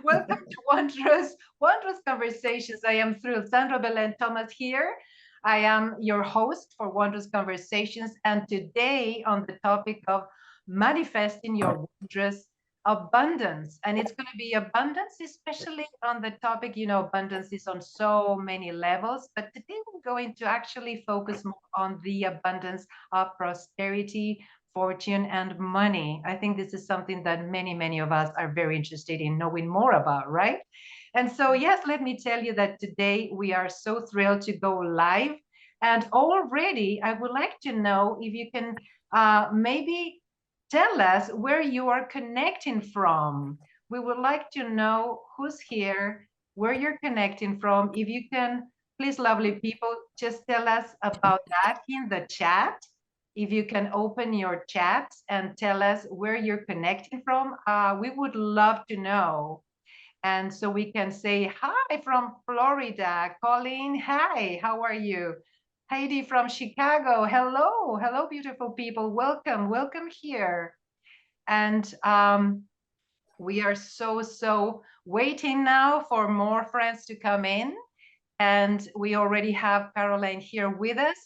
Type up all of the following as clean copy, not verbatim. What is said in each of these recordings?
Welcome to Wondrous Conversations. I am thrilled. Sandra Belen Thomas here. I am your host for Wondrous Conversations, and today on the topic of manifesting your wondrous abundance. And it's going to be abundance, especially on the topic, abundance is on so many levels. But today we're going to actually focus more on the abundance of prosperity, fortune, and money. I think this is something that many of us are very interested in knowing more about, right? And so, yes, let me tell you that today we are so thrilled to go live. And already, I would like to know if you can maybe tell us where you are connecting from. We would like to know who's here, where you're connecting from. If you can, please, lovely people, just tell us about that in the chat. If you can open your chats and tell us where you're connecting from, we would love to know. And so we can say hi from Florida. Colleen, hi, how are you? Heidi from Chicago, hello, hello, beautiful people. Welcome here. And we are so waiting now for more friends to come in. And we already have Caroline here with us.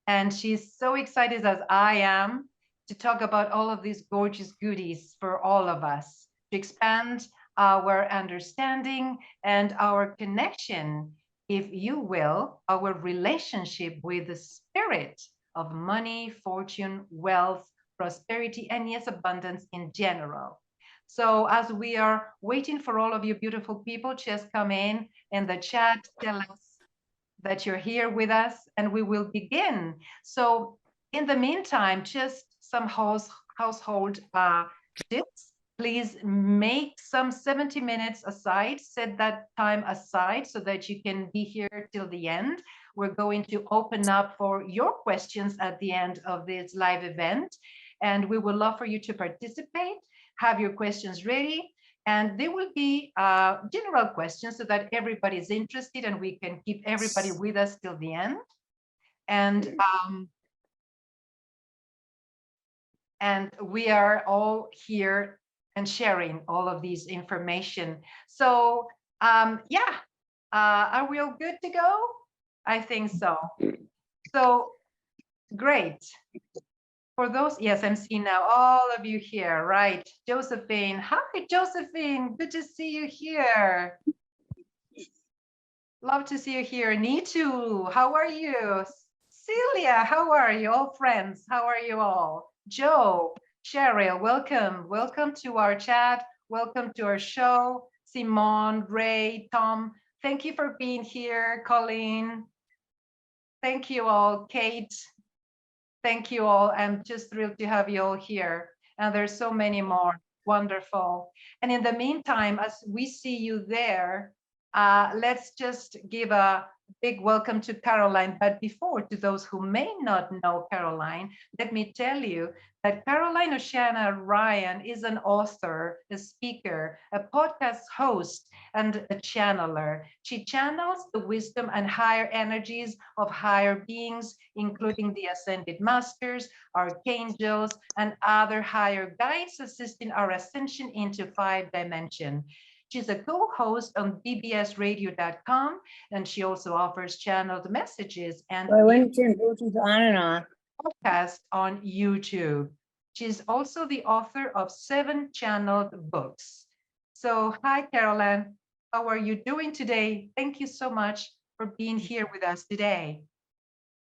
And she's so excited as I am to talk about all of these gorgeous goodies for all of us to expand our understanding and our connection, if you will, our relationship with the spirit of money, fortune, wealth, prosperity, and yes, abundance in general. So as we are waiting for all of you beautiful people, just come in the chat, tell us that you're here with us, and we will begin. So in the meantime, just some household tips. Please make some 70 minutes aside, set that time aside so that you can be here till the end. We're going to open up for your questions at the end of this live event, and we would love for you to participate, have your questions ready, and there will be general questions so that everybody is interested and we can keep everybody with us till the end. And we are all here and sharing all of these information. So yeah, are we all good to go? I think so. So great. For those, yes, I'm seeing now all of you here, right? Josephine, hi, Josephine, good to see you here. Love to see you here. Nitu, how are you? Celia, how are you? All friends, how are you all? Joe, Cheryl, welcome. Welcome to our chat. Welcome to our show. Simone, Ray, Tom, thank you for being here. Colleen, thank you all. Kate, thank you all. I'm just thrilled to have you all here. And there's so many more. Wonderful. And in the meantime, as we see you there, let's just give a big welcome to Caroline. But before, to those who may not know Caroline, let me tell you that Caroline Oceana Ryan is an author, a speaker, a podcast host, and a channeler. She channels the wisdom and higher energies of higher beings, including the ascended masters, archangels, and other higher guides assisting our ascension into 5 dimension. She's a co-host on bbsradio.com, and she also offers channeled messages and on and off. podcast on YouTube. She's also the author of 7 channeled books. So, hi, Caroline. How are you doing today? Thank you so much for being here with us today.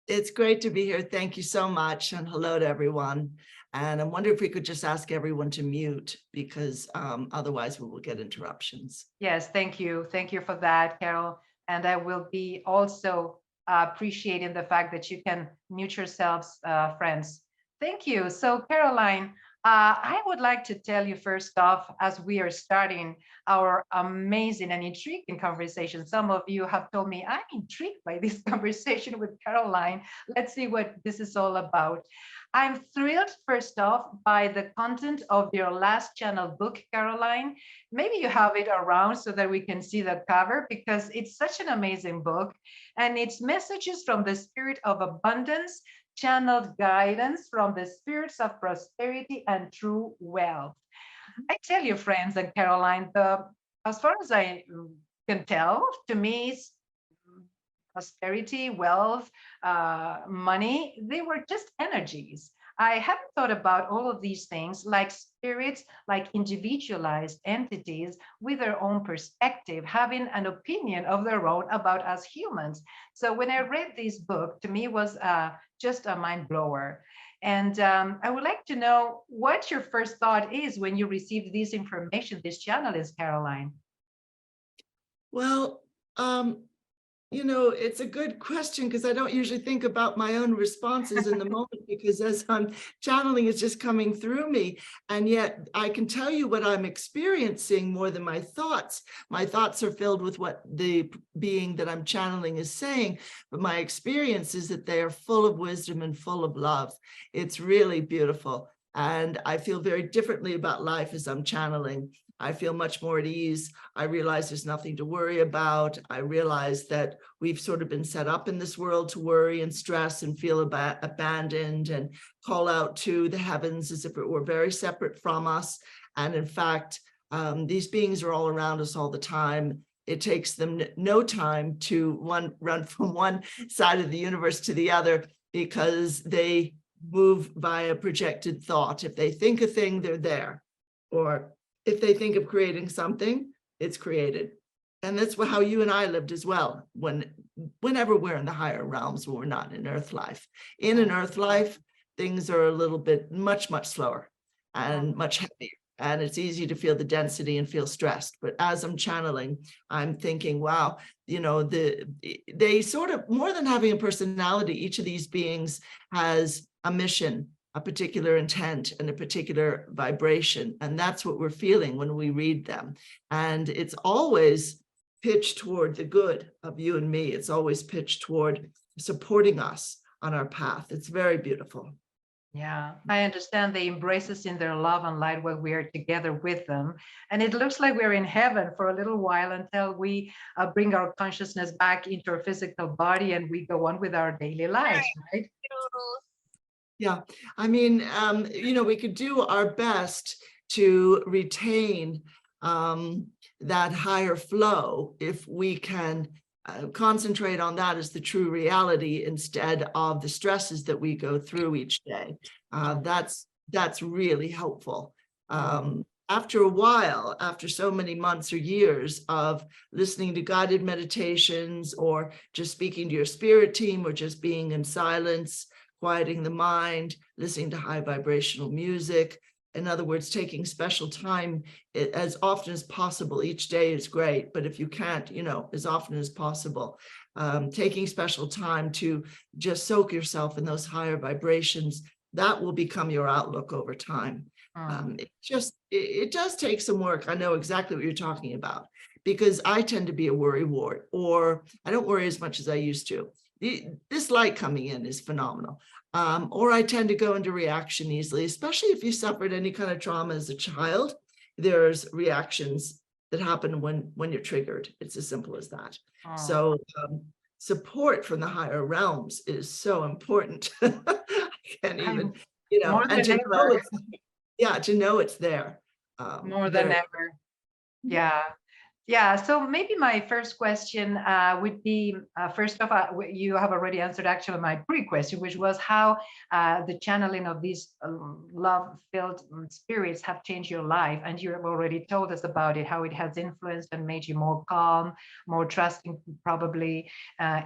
It's great to be here. Thank you so much. And hello to everyone. And I wonder if we could just ask everyone to mute because otherwise we will get interruptions. Yes, thank you. Thank you for that, Carol. And I will be also appreciating the fact that you can mute yourselves, friends. Thank you. So, Caroline, I would like to tell you first off, as we are starting our amazing and intriguing conversation. Some of you have told me, I'm intrigued by this conversation with Caroline. Let's see what this is all about. I'm thrilled, first off, by the content of your last channel book, Caroline. Maybe you have it around so that we can see the cover because it's such an amazing book. And it's messages from the spirit of abundance, channeled guidance from the spirits of prosperity and true wealth. I tell you, friends and Caroline, as far as I can tell, to me, prosperity, wealth, money, they were just energies. I haven't thought about all of these things like spirits, like individualized entities with their own perspective, having an opinion of their own about us humans. So when I read this book, to me was just a mind blower. And I would like to know what your first thought is when you received this information, this channel is, Caroline. Well, it's a good question because I don't usually think about my own responses in the moment because as I'm channeling, it's just coming through me. And yet I can tell you what I'm experiencing more than my thoughts. My thoughts are filled with what the being that I'm channeling is saying, but my experience is that they are full of wisdom and full of love. It's really beautiful. And I feel very differently about life as I'm channeling. I feel much more at ease. I realize there's nothing to worry about. I realize that we've sort of been set up in this world to worry and stress and feel abandoned and call out to the heavens as if it were very separate from us. And in fact, these beings are all around us all the time. It takes them no time to run from one side of the universe to the other because they move via projected thought. If they think a thing, they're there. Or if they think of creating something, it's created. And that's how you and I lived as well, whenever we're in the higher realms, when we're not in earth life. In an earth life, things are a little bit much slower and much heavier. And it's easy to feel the density and feel stressed. But as I'm channeling, I'm thinking, wow, they sort of, more than having a personality, each of these beings has a mission, a particular intent, and a particular vibration. And that's what we're feeling when we read them. And it's always pitched toward the good of you and me. It's always pitched toward supporting us on our path. It's very beautiful. Yeah, I understand they embrace us in their love and light when we are together with them. And it looks like we're in heaven for a little while until we bring our consciousness back into our physical body and we go on with our daily lives, right? Yeah, I mean, we could do our best to retain that higher flow if we can concentrate on that as the true reality instead of the stresses that we go through each day. That's really helpful. After a while, after so many months or years of listening to guided meditations or just speaking to your spirit team or just being in silence, quieting the mind, listening to high vibrational music. In other words, taking special time as often as possible. Each day is great, but if you can't, as often as possible, taking special time to just soak yourself in those higher vibrations, that will become your outlook over time. It does take some work. I know exactly what you're talking about because I tend to be a worrywart, or I don't worry as much as I used to. This light coming in is phenomenal. Or I tend to go into reaction easily, especially if you suffered any kind of trauma as a child. There's reactions that happen when you're triggered. It's as simple as that. So support from the higher realms is so important. I can't even, and to know it's there. More than ever. Yeah. Yeah, so maybe my first question would be, first off, you have already answered actually my pre-question, which was how the channeling of these love-filled spirits have changed your life. And you have already told us about it, how it has influenced and made you more calm, more trusting, probably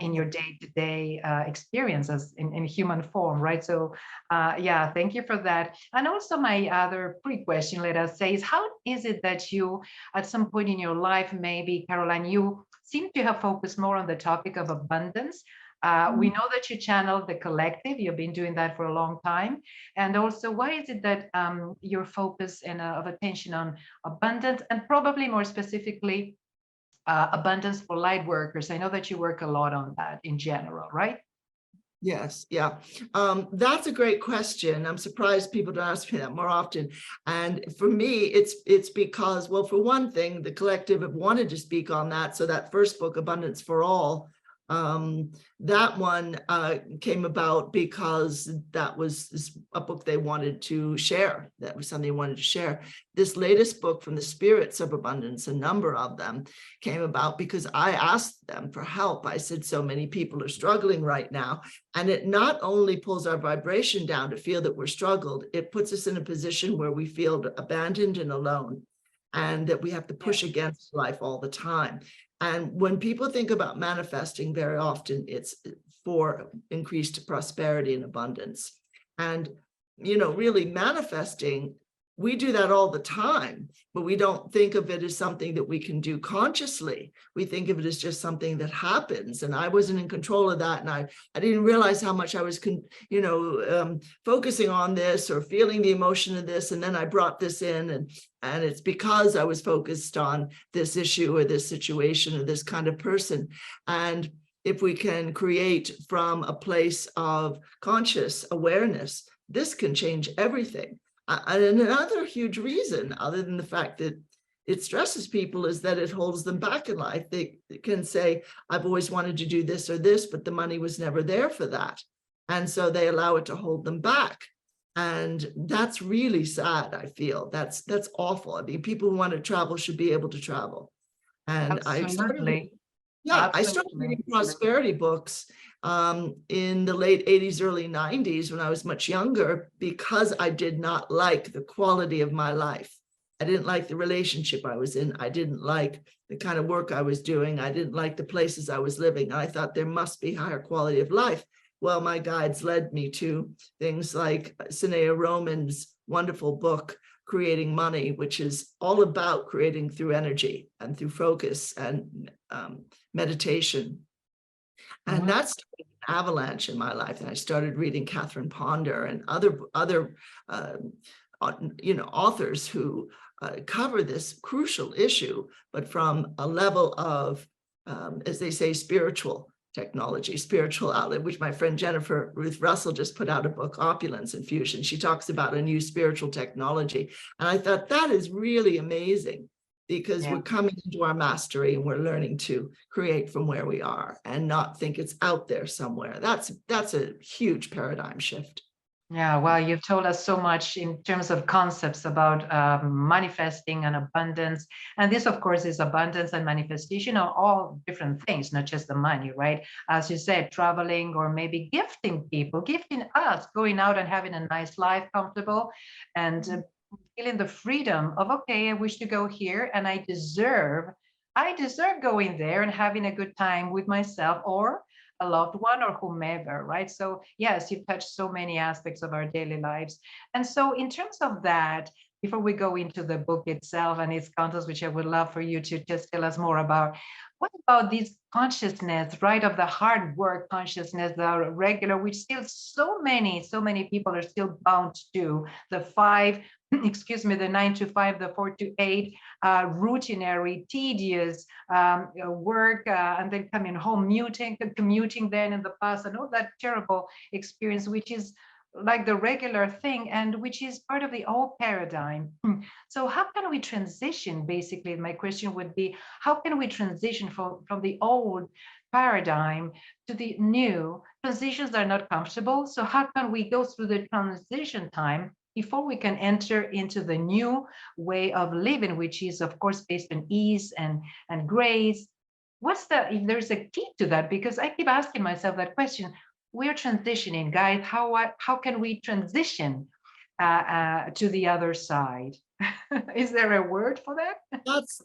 in your day-to-day experiences in human form, right? So yeah, thank you for that. And also my other pre-question, let us say, is how is it that you, at some point in your life, maybe, Caroline, you seem to have focused more on the topic of abundance. We know that you channeled the collective. You've been doing that for a long time. And also, why is it that your focus and of attention on abundance, and probably more specifically, abundance for light workers? I know that you work a lot on that in general, right? Yes, yeah. That's a great question. I'm surprised people don't ask me that more often. And for me, it's because, well, for one thing, the collective have wanted to speak on that. So that first book, Abundance for All, That one came about because that was a book they wanted to share. That was something they wanted to share. This latest book from the Spirits of Abundance, a number of them, came about because I asked them for help. I said, so many people are struggling right now. And it not only pulls our vibration down to feel that we're struggled, it puts us in a position where we feel abandoned and alone, and that we have to push against life all the time. And when people think about manifesting, very often it's for increased prosperity and abundance. And, you know, really manifesting, we do that all the time, but we don't think of it as something that we can do consciously. We think of it as just something that happens. And I wasn't in control of that. And I didn't realize how much I was, focusing on this or feeling the emotion of this. And then I brought this in, and it's because I was focused on this issue or this situation or this kind of person. And if we can create from a place of conscious awareness, this can change everything. And another huge reason, other than the fact that it stresses people, is that it holds them back in life. They can say, I've always wanted to do this or this, but the money was never there for that. And so they allow it to hold them back. And that's really sad, I feel. That's awful. I mean, people who want to travel should be able to travel. And Absolutely. I started reading prosperity books in the late 80s, early 90s, when I was much younger, because I did not like the quality of my life. I didn't like the relationship I was in. I didn't like the kind of work I was doing. I didn't like the places I was living. And I thought there must be higher quality of life. Well, my guides led me to things like Sinea Roman's wonderful book, Creating Money, which is all about creating through energy and through focus and meditation. And that's an avalanche in my life. And I started reading Catherine Ponder and other authors who cover this crucial issue, but from a level of, as they say, spiritual technology, spiritual outlet, which my friend Jennifer Ruth Russell just put out a book, Opulence and Fusion. She talks about a new spiritual technology. And I thought that is really amazing, because we're coming into our mastery and we're learning to create from where we are and not think it's out there somewhere. That's a huge paradigm shift. Yeah, well, you've told us so much in terms of concepts about manifesting and abundance. And this, of course, is abundance and manifestation are all different things, not just the money, right? As you said, traveling or maybe gifting people, gifting us, going out and having a nice life, comfortable, and feeling the freedom of, okay, I wish to go here and I deserve going there and having a good time with myself or a loved one or whomever, right? So yes, you've touched so many aspects of our daily lives. And so in terms of that, before we go into the book itself and its contents, which I would love for you to just tell us more about, what about this consciousness, right, of the hard work consciousness, the regular, which still so many people are still bound to do, the 9 to 5, the 4 to 8, routinary, tedious work, and then coming home, commuting then in the past, and all that terrible experience, which is like the regular thing and which is part of the old paradigm. So how can we transition? Basically, my question would be, how can we transition from the old paradigm to the new? Transitions are not comfortable. So how can we go through the transition time before we can enter into the new way of living, which is, of course, based on ease and grace? If there's a key to that? Because I keep asking myself that question. We're transitioning, guys. How can we transition to the other side? Is there a word for that?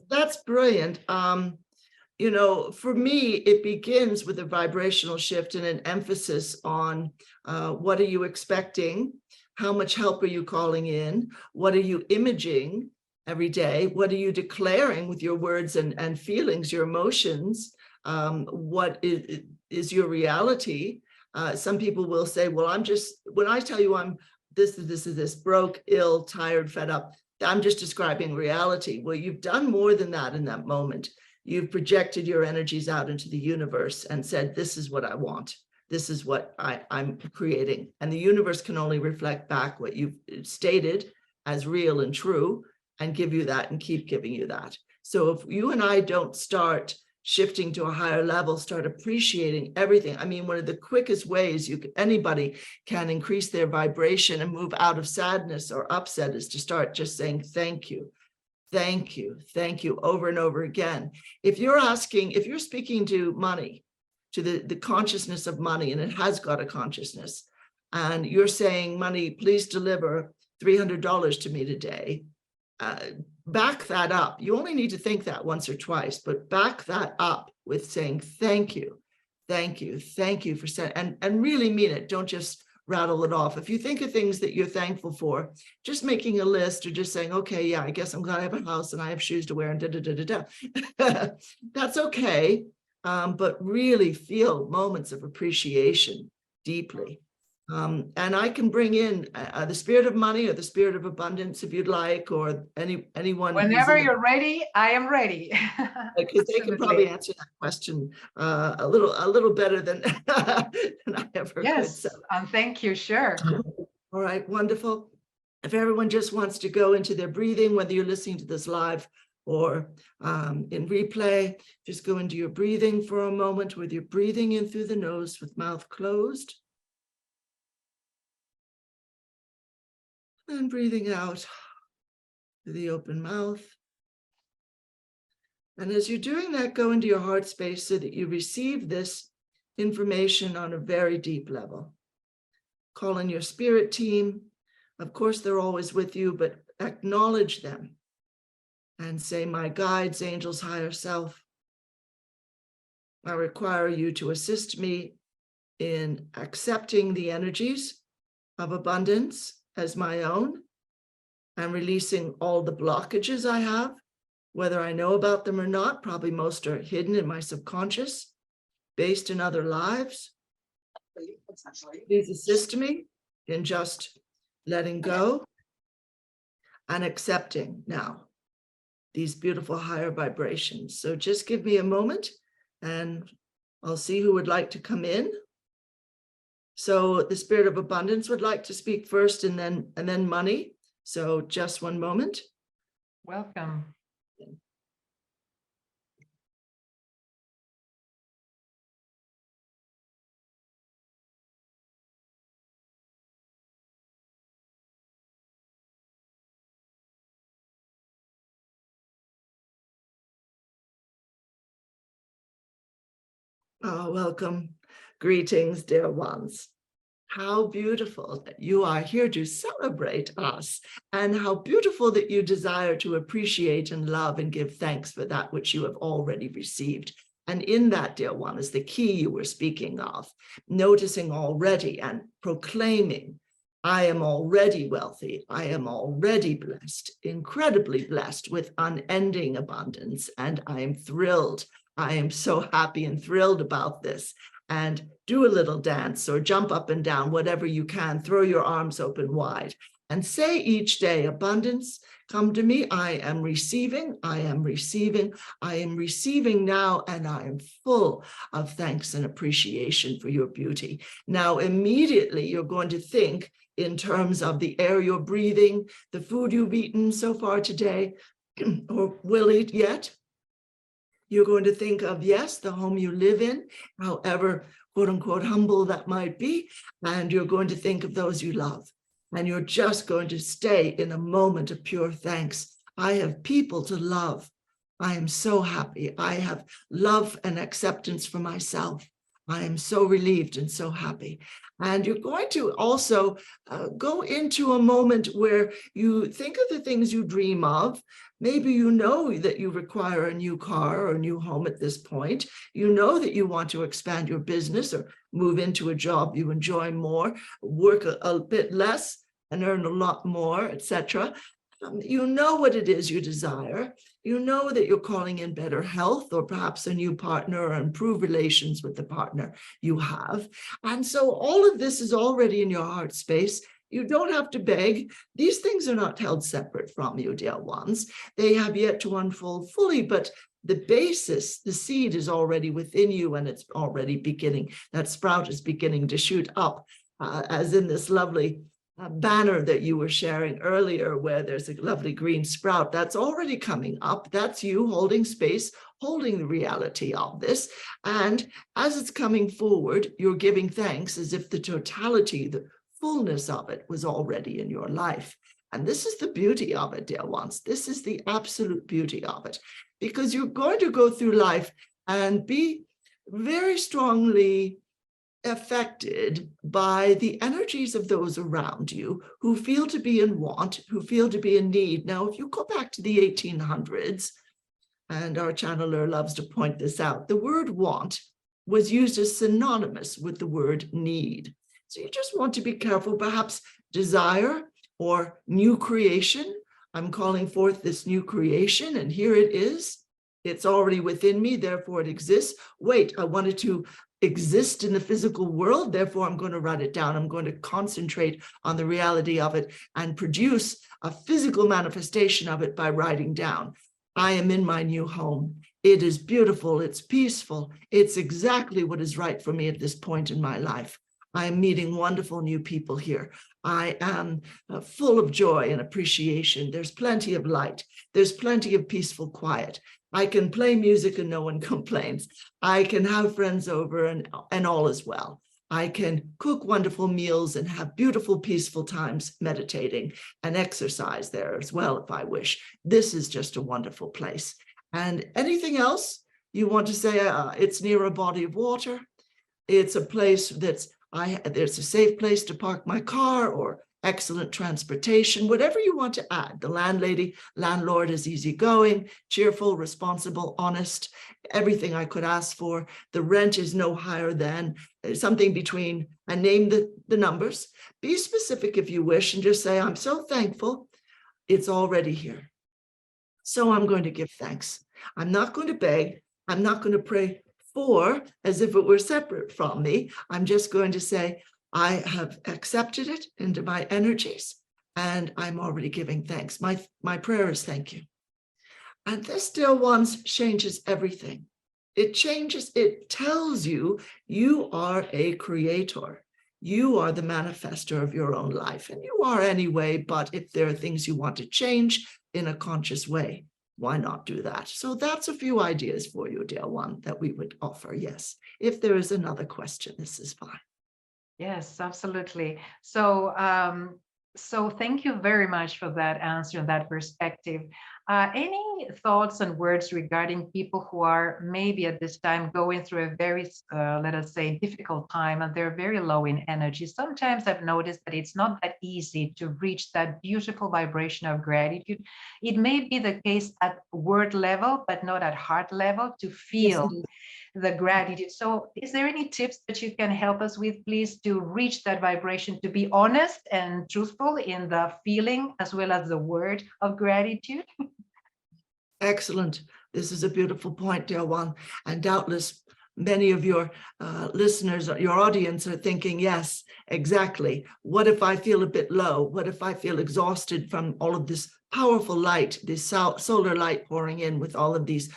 That's brilliant. For me, it begins with a vibrational shift and an emphasis on what are you expecting? How much help are you calling in? What are you imaging every day? What are you declaring with your words and feelings, your emotions? What is your reality? Some people will say, well, when I tell you I'm this, broke, ill, tired, fed up, I'm just describing reality. Well, you've done more than that in that moment. You've projected your energies out into the universe and said, this is what I want. This is what I'm creating. And the universe can only reflect back what you've stated as real and true and give you that and keep giving you that. So if you and I don't start shifting to a higher level, start appreciating everything. I mean, one of the quickest ways anybody can increase their vibration and move out of sadness or upset is to start just saying, thank you, thank you, thank you, over and over again. If you're speaking to money, to the consciousness of money, and it has got a consciousness, and you're saying, money, please deliver $300 to me today, back that up. You only need to think that once or twice, but back that up with saying, thank you, thank you, thank you for saying, and really mean it. Don't just rattle it off. If you think of things that you're thankful for, just making a list or just saying, okay, yeah, I guess I'm glad I have a house and I have shoes to wear and da. That's okay. But really feel moments of appreciation deeply. And I can bring in the spirit of money or the spirit of abundance if you'd like, or anyone. Whenever you're ready, I am ready. Because they can probably answer that question a little better than, than I ever could. Yes, So. and thank you, sure. All right, wonderful. If everyone just wants to go into their breathing, whether you're listening to this live or in replay, just go into your breathing for a moment, with your breathing in through the nose with mouth closed. And breathing out through the open mouth. And as you're doing that, go into your heart space so that you receive this information on a very deep level. Call in your spirit team. Of course, they're always with you, but acknowledge them and say, my guides, angels, higher self, I require you to assist me in accepting the energies of abundance as my own and releasing all the blockages I have, whether I know about them or not. Probably most are hidden in my subconscious, based in other lives. Please assist me in just letting go and accepting now these beautiful higher vibrations. So just give me a moment and I'll see who would like to come in. So the spirit of abundance would like to speak first, and then money. So just one moment. Welcome. Oh, welcome. Greetings, dear ones. How beautiful that you are here to celebrate us, and how beautiful that you desire to appreciate and love and give thanks for that which you have already received. And in that, dear one, is the key you were speaking of, noticing already and proclaiming, I am already wealthy, I am already blessed, incredibly blessed with unending abundance, and I am thrilled. I am so happy and thrilled about this. And do a little dance or jump up and down, whatever you can, throw your arms open wide and say each day, abundance, come to me. I am receiving, I am receiving, I am receiving now, and I am full of thanks and appreciation for your beauty. Now, immediately you're going to think in terms of the air you're breathing, the food you've eaten so far today, or will eat yet. You're going to think of, yes, the home you live in, however, quote unquote, humble that might be. And you're going to think of those you love. And you're just going to stay in a moment of pure thanks. I have people to love. I am so happy. I have love and acceptance for myself. I am so relieved and so happy. And you're going to also go into a moment where you think of the things you dream of. Maybe you know that you require a new car or a new home at this point. You know that you want to expand your business or move into a job you enjoy more, work a bit less and earn a lot more, etc. You know what it is you desire. You know that you're calling in better health or perhaps a new partner or improved relations with the partner you have. And so all of this is already in your heart space. You don't have to beg. These things are not held separate from you, dear ones. They have yet to unfold fully, but the basis, the seed is already within you, and it's already beginning. That sprout is beginning to shoot up, as in this lovely banner that you were sharing earlier, where there's a lovely green sprout, that's already coming up. That's you holding space, holding the reality of this. And as it's coming forward, you're giving thanks as if the totality, the fullness of it was already in your life. And this is the beauty of it, dear ones. This is the absolute beauty of it, because you're going to go through life and be very strongly affected by the energies of those around you who feel to be in want, who feel to be in need. Now, if you go back to the 1800s, and our channeler loves to point this out, the word want was used as synonymous with the word need. So you just want to be careful, perhaps desire or new creation. I'm calling forth this new creation, and here it is. It's already within me, therefore it exists. Wait, I wanted to exist in the physical world, therefore I'm going to write it down. I'm going to concentrate on the reality of it and produce a physical manifestation of it by writing down. I am in my new home. It is beautiful. It's peaceful. It's exactly what is right for me at this point in my life. I am meeting wonderful new people here. I am full of joy and appreciation. There's plenty of light. There's plenty of peaceful quiet. I can play music and no one complains. I can have friends over and all is well. I can cook wonderful meals and have beautiful, peaceful times meditating and exercise there as well if I wish. This is just a wonderful place. And anything else you want to say? It's near a body of water. It's a place there's a safe place to park my car, or excellent transportation, whatever you want to add. The landlord is easygoing, cheerful, responsible, honest, everything I could ask for. The rent is no higher than something between, and name the numbers. Be specific if you wish, and just say, I'm so thankful it's already here. So I'm going to give thanks. I'm not going to beg. I'm not going to pray for as if it were separate from me. I'm just going to say, I have accepted it into my energies, and I'm already giving thanks. My prayer is thank you. And this, dear ones, changes everything. It tells you, you are a creator. You are the manifester of your own life, and you are anyway, but if there are things you want to change in a conscious way, why not do that? So that's a few ideas for you, dear one, that we would offer. Yes. If there is another question, this is fine. Yes, absolutely. So, so thank you very much for that answer and that perspective. Any thoughts and words regarding people who are maybe at this time going through a very, let us say, difficult time, and they're very low in energy? Sometimes I've noticed that it's not that easy to reach that beautiful vibration of gratitude. It may be the case at word level, but not at heart level, to feel the gratitude. So is there any tips that you can help us with, please, to reach that vibration, to be honest and truthful in the feeling as well as the word of gratitude? Excellent. This is a beautiful point, dear one. And doubtless many of your listeners, your audience are thinking, yes, exactly. What if I feel a bit low? What if I feel exhausted from all of this powerful light, this solar light pouring in with all of these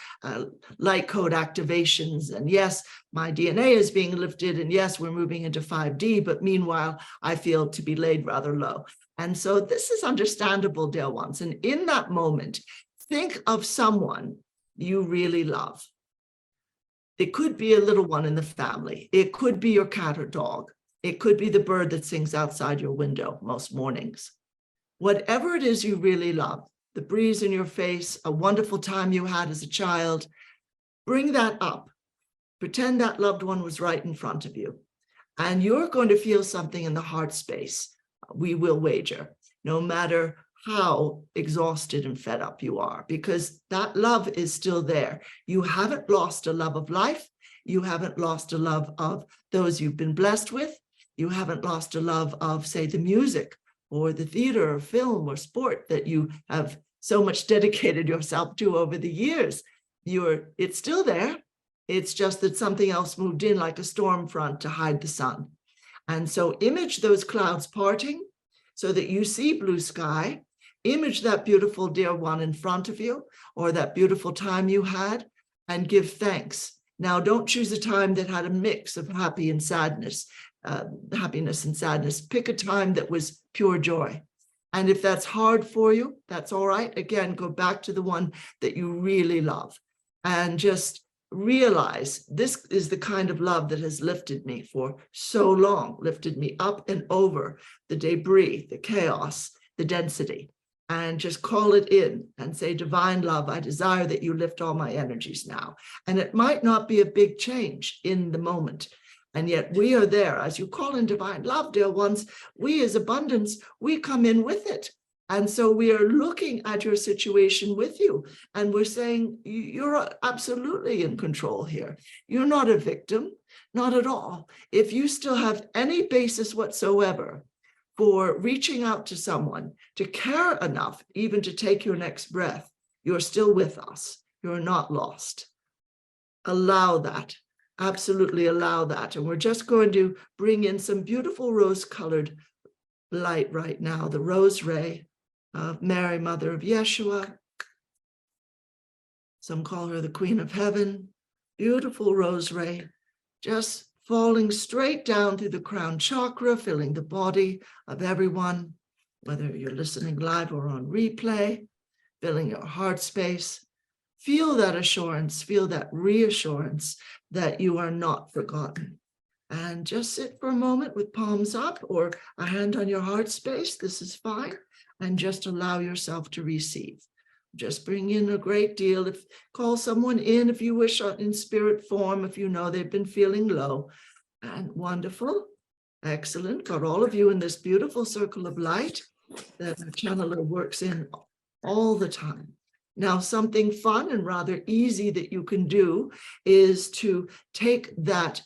light code activations? And yes, my DNA is being lifted, and yes, we're moving into 5D, but meanwhile, I feel to be laid rather low. And so this is understandable, dear ones. And in that moment, think of someone you really love. It could be a little one in the family. It could be your cat or dog. It could be the bird that sings outside your window most mornings. Whatever it is you really love, the breeze in your face, a wonderful time you had as a child, bring that up. Pretend that loved one was right in front of you. And you're going to feel something in the heart space, we will wager, no matter how exhausted and fed up you are, because that love is still there. You haven't lost a love of life. You haven't lost a love of those you've been blessed with. You haven't lost a love of, say, the music or the theater or film or sport that you have so much dedicated yourself to over the years. It's still there. It's just that something else moved in like a storm front to hide the sun. And so image those clouds parting so that you see blue sky. Image that beautiful dear one in front of you, or that beautiful time you had, and give thanks. Now, don't choose a time that had a mix of happy and sadness. happiness and sadness. Pick a time that was pure joy. And if that's hard for you, that's all right. Again, go back to the one that you really love and just realize this is the kind of love that has lifted me for so long, lifted me up and over the debris, the chaos, the density, and just call it in and say, divine love, I desire that you lift all my energies now. And it might not be a big change in the moment. And yet we are there. As you call in divine love, dear ones, we as abundance, we come in with it. And so we are looking at your situation with you. And we're saying, you're absolutely in control here. You're not a victim, not at all. If you still have any basis whatsoever for reaching out to someone, to care enough, even to take your next breath, you're still with us. You're not lost. Allow that. Absolutely allow that. And we're just going to bring in some beautiful rose-colored light right now, the rose ray of Mary, Mother of Yeshua. Some call her the Queen of Heaven. Beautiful rose ray, just falling straight down through the crown chakra, filling the body of everyone, whether you're listening live or on replay, filling your heart space. Feel that assurance, feel that reassurance that you are not forgotten. And just sit for a moment with palms up or a hand on your heart space. This is fine. And just allow yourself to receive. Just bring in a great deal. Call someone in if you wish in spirit form, if you know they've been feeling low. And wonderful. Excellent. Got all of you in this beautiful circle of light that the channeler works in all the time. Now, something fun and rather easy that you can do is to take that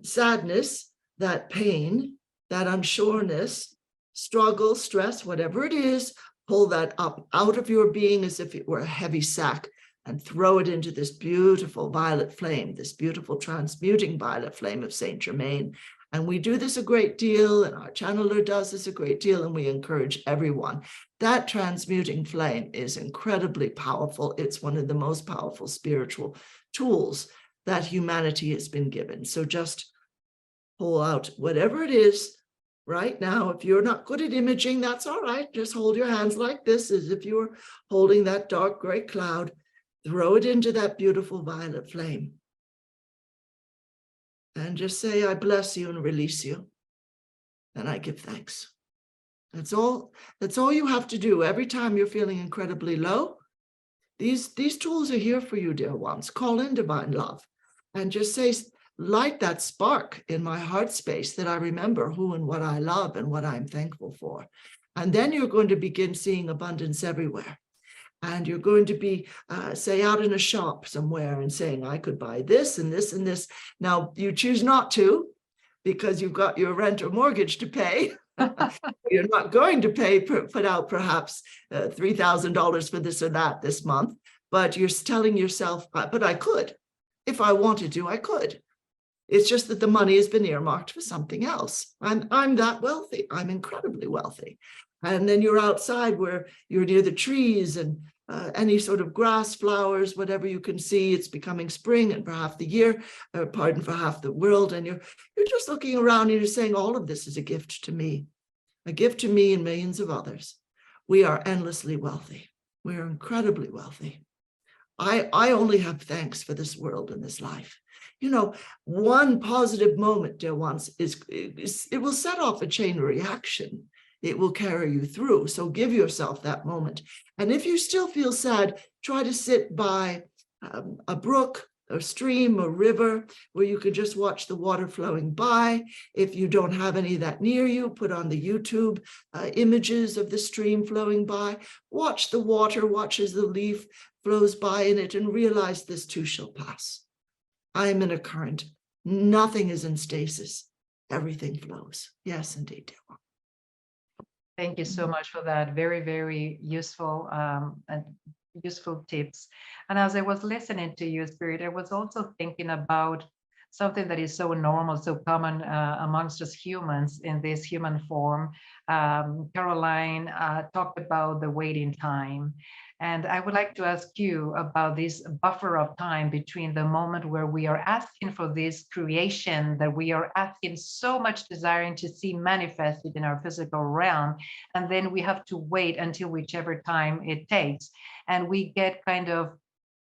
sadness, that pain, that unsureness, struggle, stress, whatever it is, pull that up out of your being as if it were a heavy sack and throw it into this beautiful violet flame, this beautiful transmuting violet flame of Saint Germain. And we do this a great deal, and our channeler does this a great deal, and we encourage everyone. That transmuting flame is incredibly powerful. It's one of the most powerful spiritual tools that humanity has been given. So just pull out whatever it is right now. If you're not good at imaging, that's all right. Just hold your hands like this, as if you were holding that dark gray cloud. Throw it into that beautiful violet flame. And just say, I bless you and release you. And I give thanks. That's all you have to do. Every time you're feeling incredibly low, these tools are here for you, dear ones. Call in divine love and just say, light that spark in my heart space that I remember who and what I love and what I'm thankful for. And then you're going to begin seeing abundance everywhere. And you're going to be, say, out in a shop somewhere and saying, I could buy this and this and this. Now, you choose not to because you've got your rent or mortgage to pay. You're not going to put out perhaps $3,000 for this or that this month, but you're telling yourself, but I could. If I wanted to, I could. It's just that the money has been earmarked for something else. I'm that wealthy. I'm incredibly wealthy. And then you're outside where you're near the trees and any sort of grass, flowers, whatever you can see. It's becoming spring and for half the year, for half the world. And you're just looking around and you're saying, all of this is a gift to me and millions of others. We are endlessly wealthy. We are incredibly wealthy. I only have thanks for this world and this life. You know, one positive moment, dear ones, it will set off a chain reaction. It will carry you through. So give yourself that moment. And if you still feel sad, try to sit by a brook, a stream, a river, where you can just watch the water flowing by. If you don't have any of that near you, put on the YouTube images of the stream flowing by. Watch the water, watch as the leaf flows by in it, and realize this too shall pass. I am in a current. Nothing is in stasis. Everything flows. Yes, indeed, dear one. Thank you so much for that. Very, very useful and useful tips. And as I was listening to you, Spirit, I was also thinking about something that is so normal, so common amongst us humans in this human form. Caroline talked about the waiting time. And I would like to ask you about this buffer of time between the moment where we are asking for this creation that we are asking so much, desiring to see manifested in our physical realm. And then we have to wait until whichever time it takes. And we get kind of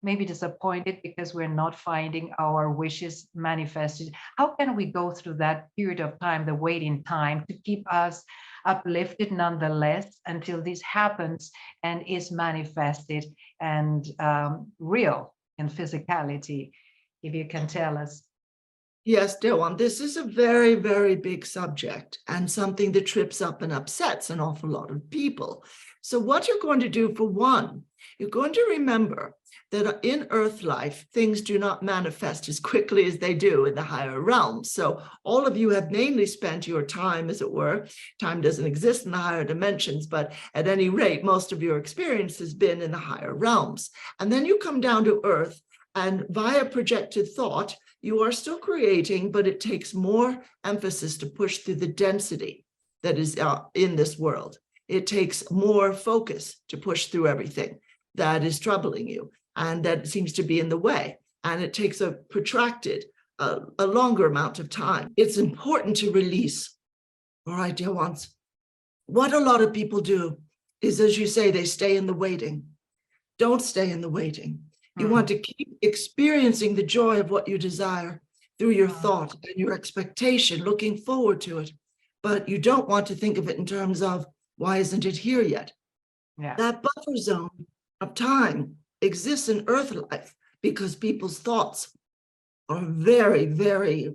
maybe disappointed because we're not finding our wishes manifested. How can we go through that period of time, the waiting time, to keep us uplifted nonetheless until this happens and is manifested and real in physicality? If you can tell us. Yes, dear one, this is a very, very big subject and something that trips up and upsets an awful lot of people. So what you're going to do, for one, you're going to remember that in earth life, things do not manifest as quickly as they do in the higher realms. So all of you have mainly spent your time, as it were. Time doesn't exist in the higher dimensions, but at any rate, most of your experience has been in the higher realms. And then you come down to earth, and via projected thought, you are still creating, but it takes more emphasis to push through the density that is in this world. It takes more focus to push through everything that is troubling you and that seems to be in the way. And it takes a protracted, a longer amount of time. It's important to release. All right, dear ones. What a lot of people do is, as you say, they stay in the waiting. Don't stay in the waiting. You want to keep experiencing the joy of what you desire through your thought and your expectation, looking forward to it. But you don't want to think of it in terms of, why isn't it here yet? Yeah. That buffer zone of time exists in earth life because people's thoughts are very, very,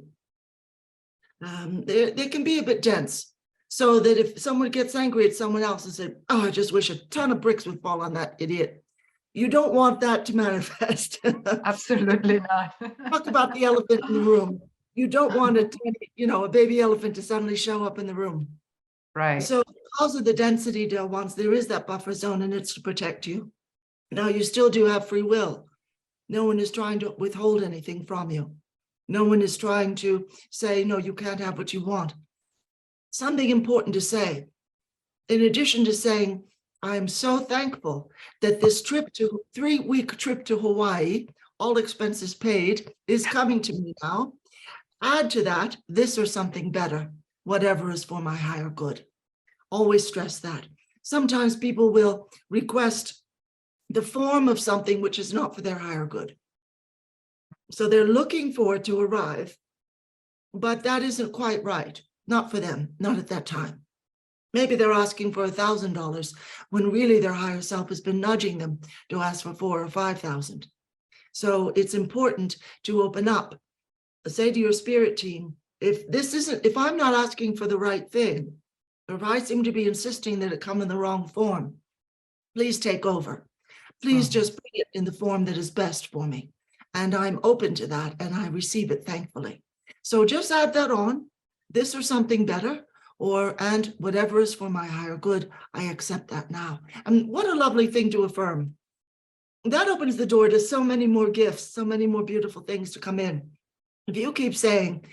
they can be a bit dense. So that if someone gets angry at someone else and said, oh, I just wish a ton of bricks would fall on that idiot. You don't want that to manifest. Absolutely not. Talk about the elephant in the room. You don't want a baby elephant to suddenly show up in the room. Right. So because of the density, dear ones, there is that buffer zone and it's to protect you. Now, you still do have free will. No one is trying to withhold anything from you. No one is trying to say, no, you can't have what you want. Something important to say, in addition to saying, I'm so thankful that this 3-week trip to Hawaii, all expenses paid, is coming to me now. Add to that, this or something better, whatever is for my higher good. Always stress that. Sometimes people will request the form of something which is not for their higher good. So they're looking for it to arrive, but that isn't quite right. Not for them, not at that time. Maybe they're asking for $1,000 when really their higher self has been nudging them to ask for $4,000 or $5,000. So it's important to open up. Say to your spirit team, if I'm not asking for the right thing, or if I seem to be insisting that it come in the wrong form, please take over. Please just bring it in the form that is best for me. And I'm open to that and I receive it thankfully. So just add that on, this or something better, and whatever is for my higher good, I accept that now. And what a lovely thing to affirm. That opens the door to so many more gifts, so many more beautiful things to come in. If you keep saying,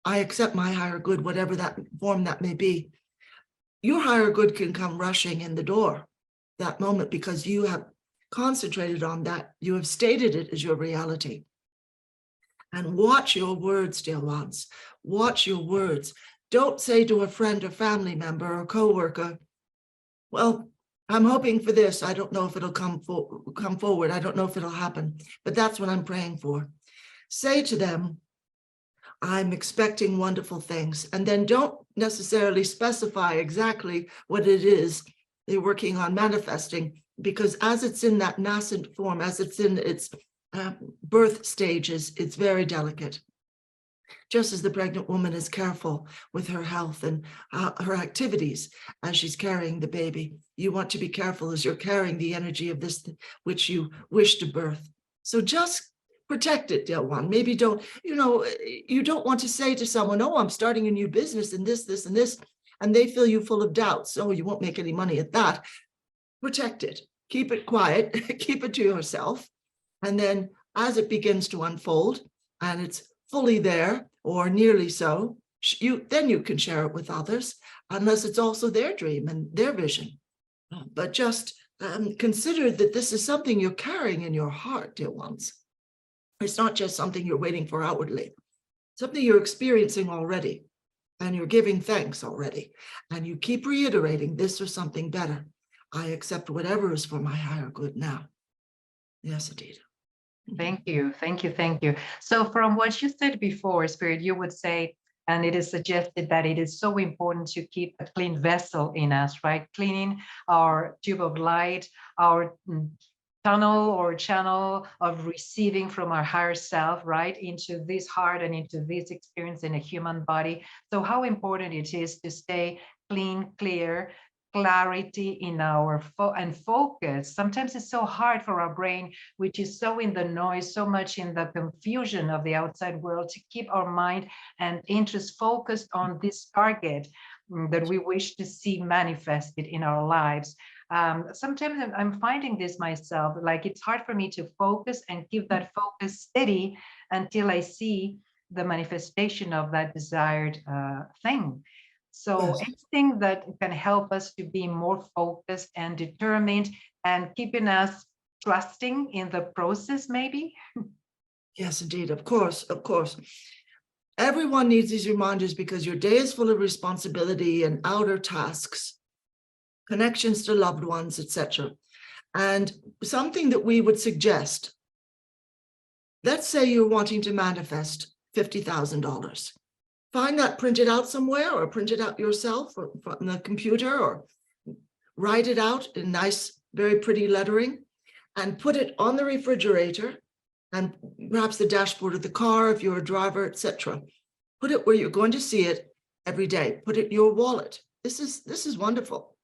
I accept my higher good, whatever that form that may be, your higher good can come rushing in the door that moment because you have concentrated on that. You have stated it as your reality. And watch your words, dear ones. Watch your words. Don't say to a friend or family member or coworker, well, I'm hoping for this. I don't know if it'll come forward. I don't know if it'll happen, but that's what I'm praying for. Say to them, I'm expecting wonderful things. And then don't necessarily specify exactly what it is they're working on manifesting, because as it's in that nascent form, as it's in its birth stages, it's very delicate. Just as the pregnant woman is careful with her health and her activities as she's carrying the baby, you want to be careful as you're carrying the energy of this which you wish to birth. So just protect it, dear one. Maybe don't, you don't want to say to someone, oh, I'm starting a new business and this, and this, and they fill you full of doubts. Oh, you won't make any money at that. Protect it. Keep it quiet. Keep it to yourself. And then as it begins to unfold and it's fully there or nearly so, then you can share it with others, unless it's also their dream and their vision. But just consider that this is something you're carrying in your heart, dear ones. It's not just something you're waiting for outwardly, something you're experiencing already, and you're giving thanks already. And you keep reiterating this or something better. I accept whatever is for my higher good now. Yes, indeed. Thank you, thank you, thank you. So from what you said before, Spirit, you would say, and it is suggested that it is so important to keep a clean vessel in us, right? Cleaning our tube of light, our tunnel or channel of receiving from our higher self, right, into this heart and into this experience in a human body. So how important it is to stay clean, clear, clarity in our focus. Sometimes it's so hard for our brain, which is so in the noise, so much in the confusion of the outside world, to keep our mind and interest focused on this target that we wish to see manifested in our lives. Sometimes I'm finding this myself, like it's hard for me to focus and keep that focus steady until I see the manifestation of that desired thing. So Yes. anything that can help us to be more focused and determined and keeping us trusting in the process, maybe? Yes, indeed. Of course, of course. Everyone needs these reminders because your day is full of responsibility and outer tasks, connections to loved ones, etc. And something that we would suggest, let's say you're wanting to manifest $50,000. Find that printed out somewhere, or print it out yourself or from the computer, or write it out in nice, very pretty lettering, and put it on the refrigerator and perhaps the dashboard of the car if you're a driver, etc. Put it where you're going to see it every day. Put it in your wallet. This is wonderful.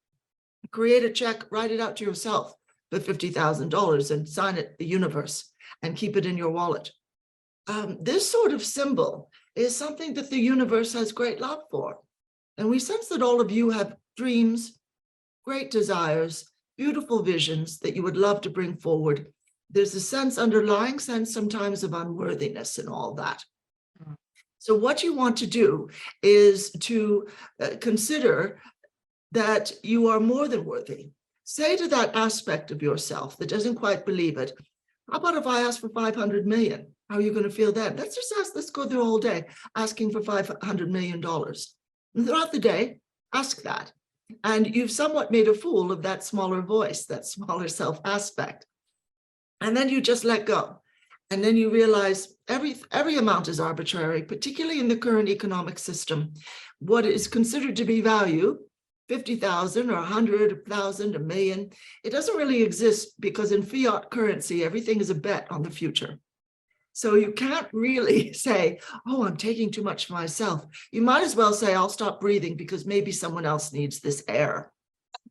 Create a check, write it out to yourself for $50,000 and sign it the universe and keep it in your wallet. This sort of symbol is something that the universe has great love for. And we sense that all of you have dreams, great desires, beautiful visions that you would love to bring forward. There's a sense, underlying sense sometimes, of unworthiness and all that. So what you want to do is to consider that you are more than worthy. Say to that aspect of yourself that doesn't quite believe it, how about if I ask for 500 million? How are you going to feel then? Let's go through the whole day asking for $500 million. And throughout the day, ask that. And you've somewhat made a fool of that smaller voice, that smaller self aspect. And then you just let go. And then you realize every amount is arbitrary, particularly in the current economic system. What is considered to be value, 50,000 or 100,000, a million, it doesn't really exist, because in fiat currency, everything is a bet on the future. So you can't really say, oh, I'm taking too much for myself. You might as well say, I'll stop breathing because maybe someone else needs this air.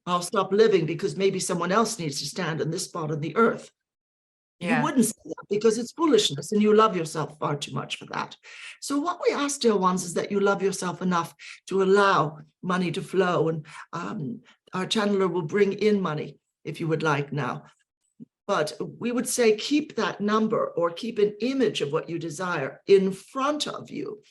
I'll stop living because maybe someone else needs to stand in this spot on the earth. You wouldn't say that because it's foolishness and you love yourself far too much for that. So what we ask, dear ones, is that you love yourself enough to allow money to flow. And our channeler will bring in money if you would like now. But we would say keep that number, or keep an image of what you desire in front of you.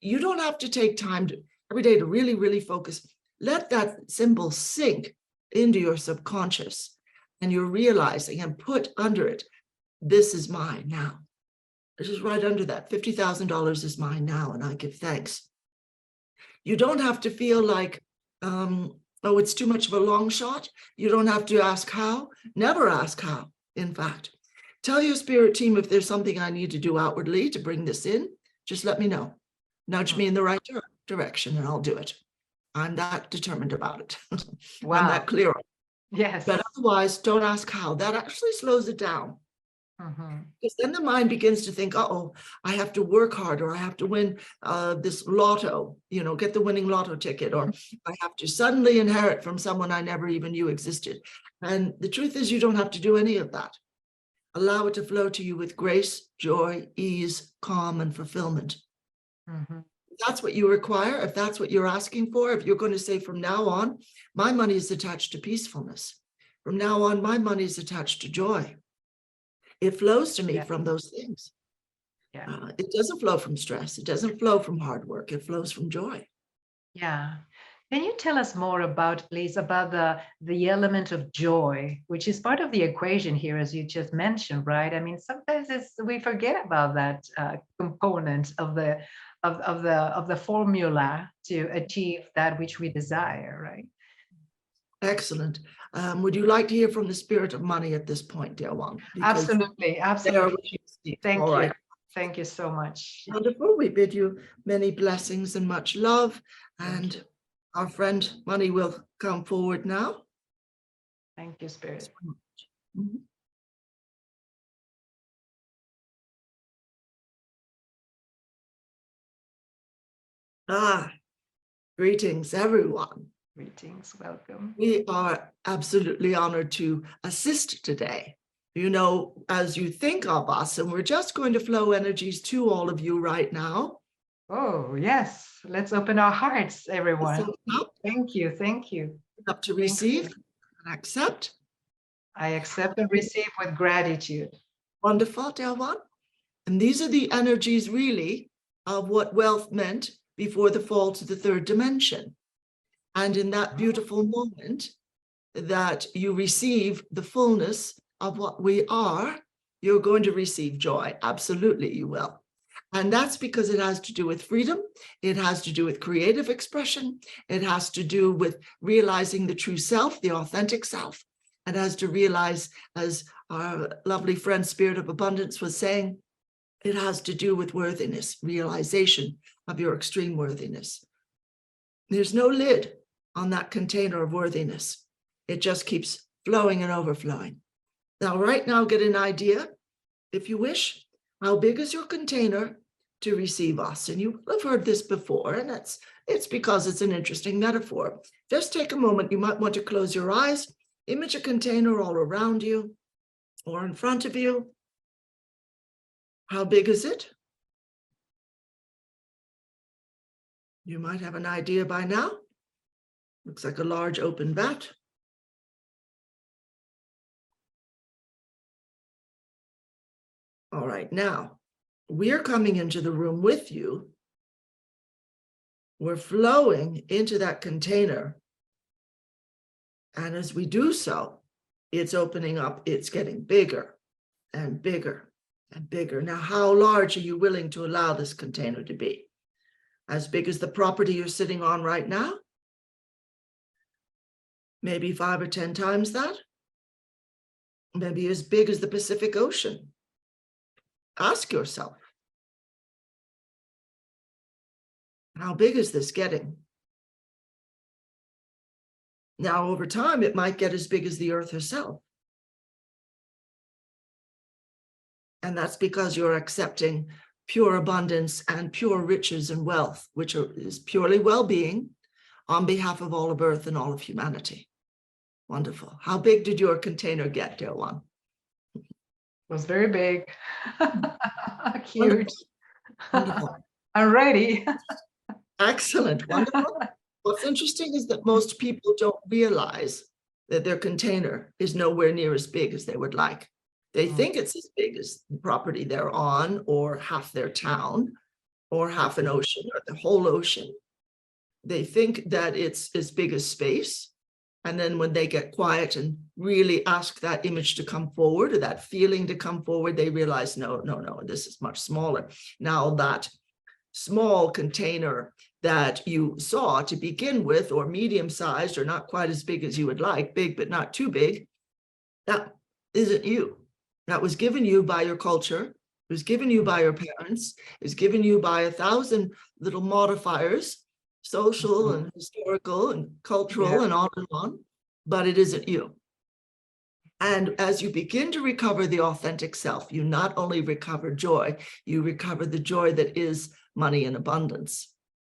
You don't have to take time every day to really, really focus. Let that symbol sink into your subconscious, and you're realizing, and put under it, this is mine now. This is right under that. $50,000 is mine now, and I give thanks. You don't have to feel like, oh, it's too much of a long shot. You don't have to ask how. Never ask how, in fact. Tell your spirit team, if there's something I need to do outwardly to bring this in, just let me know. Nudge me in the right direction and I'll do it. I'm that determined about it. Wow. I'm that clear. Yes. But otherwise, don't ask how. That actually slows it down. Because then the mind begins to think, uh-oh, I have to work hard, or I have to win this lotto, get the winning lotto ticket, or I have to suddenly inherit from someone I never even knew existed. And the truth is, you don't have to do any of that. Allow it to flow to you with grace, joy, ease, calm, and fulfillment. If that's what you require, if that's what you're asking for, if you're going to say, from now on, my money is attached to peacefulness. From now on, my money is attached to joy. It flows to me from those things. Yeah. It doesn't flow from stress. It doesn't flow from hard work. It flows from joy. Yeah. Can you tell us more about, please, about the element of joy, which is part of the equation here, as you just mentioned, right? I mean, sometimes we forget about that component of the formula to achieve that which we desire, right? Excellent. Would you like to hear from the spirit of money at this point, dear one? Because Absolutely, there absolutely. we speak. Thank All you. right. Thank you so much. Wonderful. We bid you many blessings and much love. And our friend Money will come forward now. Thank you, Spirit. Mhm. Greetings, everyone. Greetings, welcome. We are absolutely honored to assist today. You know, as you think of us, and we're just going to flow energies to all of you right now. Oh, yes. Let's open our hearts, everyone. Up, Thank you. Thank you. up to Thank receive you. and accept. I accept and receive with gratitude. Wonderful, dear one. And these are the energies really of what wealth meant before the fall to the third dimension. And in that beautiful moment that you receive the fullness of what we are, you're going to receive joy. Absolutely, you will. And that's because it has to do with freedom. It has to do with creative expression. It has to do with realizing the true self, the authentic self. It has to realize, as our lovely friend Spirit of Abundance was saying, it has to do with worthiness, realization of your extreme worthiness. There's no lid on that container of worthiness. It just keeps flowing and overflowing. Now, right now, get an idea, if you wish, how big is your container to receive us? And you will have heard this before, and it's because it's an interesting metaphor. Just take a moment. You might want to close your eyes, image a container all around you or in front of you. How big is it? You might have an idea by now. Looks like a large open vat. All right, now we're coming into the room with you. We're flowing into that container. And as we do so, it's opening up, it's getting bigger and bigger and bigger. Now, how large are you willing to allow this container to be? As big as the property you're sitting on right now? Maybe 5 or 10 times that? Maybe as big as the Pacific Ocean. Ask yourself, how big is this getting? Now, over time, it might get as big as the Earth herself. And that's because you're accepting pure abundance and pure riches and wealth, which is purely well-being on behalf of all of Earth and all of humanity. Wonderful. How big did your container get, dear one? It was very big. Huge. Wonderful. I'm ready. Excellent. Wonderful. What's interesting is that most people don't realize that their container is nowhere near as big as they would like. They think it's as big as the property they're on, or half their town, or half an ocean, or the whole ocean. They think that it's as big as space. And then when they get quiet and really ask that image to come forward, or that feeling to come forward, they realize, no, this is much smaller. Now, that small container that you saw to begin with, or medium-sized, or not quite as big as you would like, big but not too big, that isn't you. That was given you by your culture. It was given you by your parents. It was given you by 1,000 little modifiers, social and historical and cultural, and on, but it isn't you. And as you begin to recover the authentic self, you not only recover joy, you recover the joy that is money and abundance.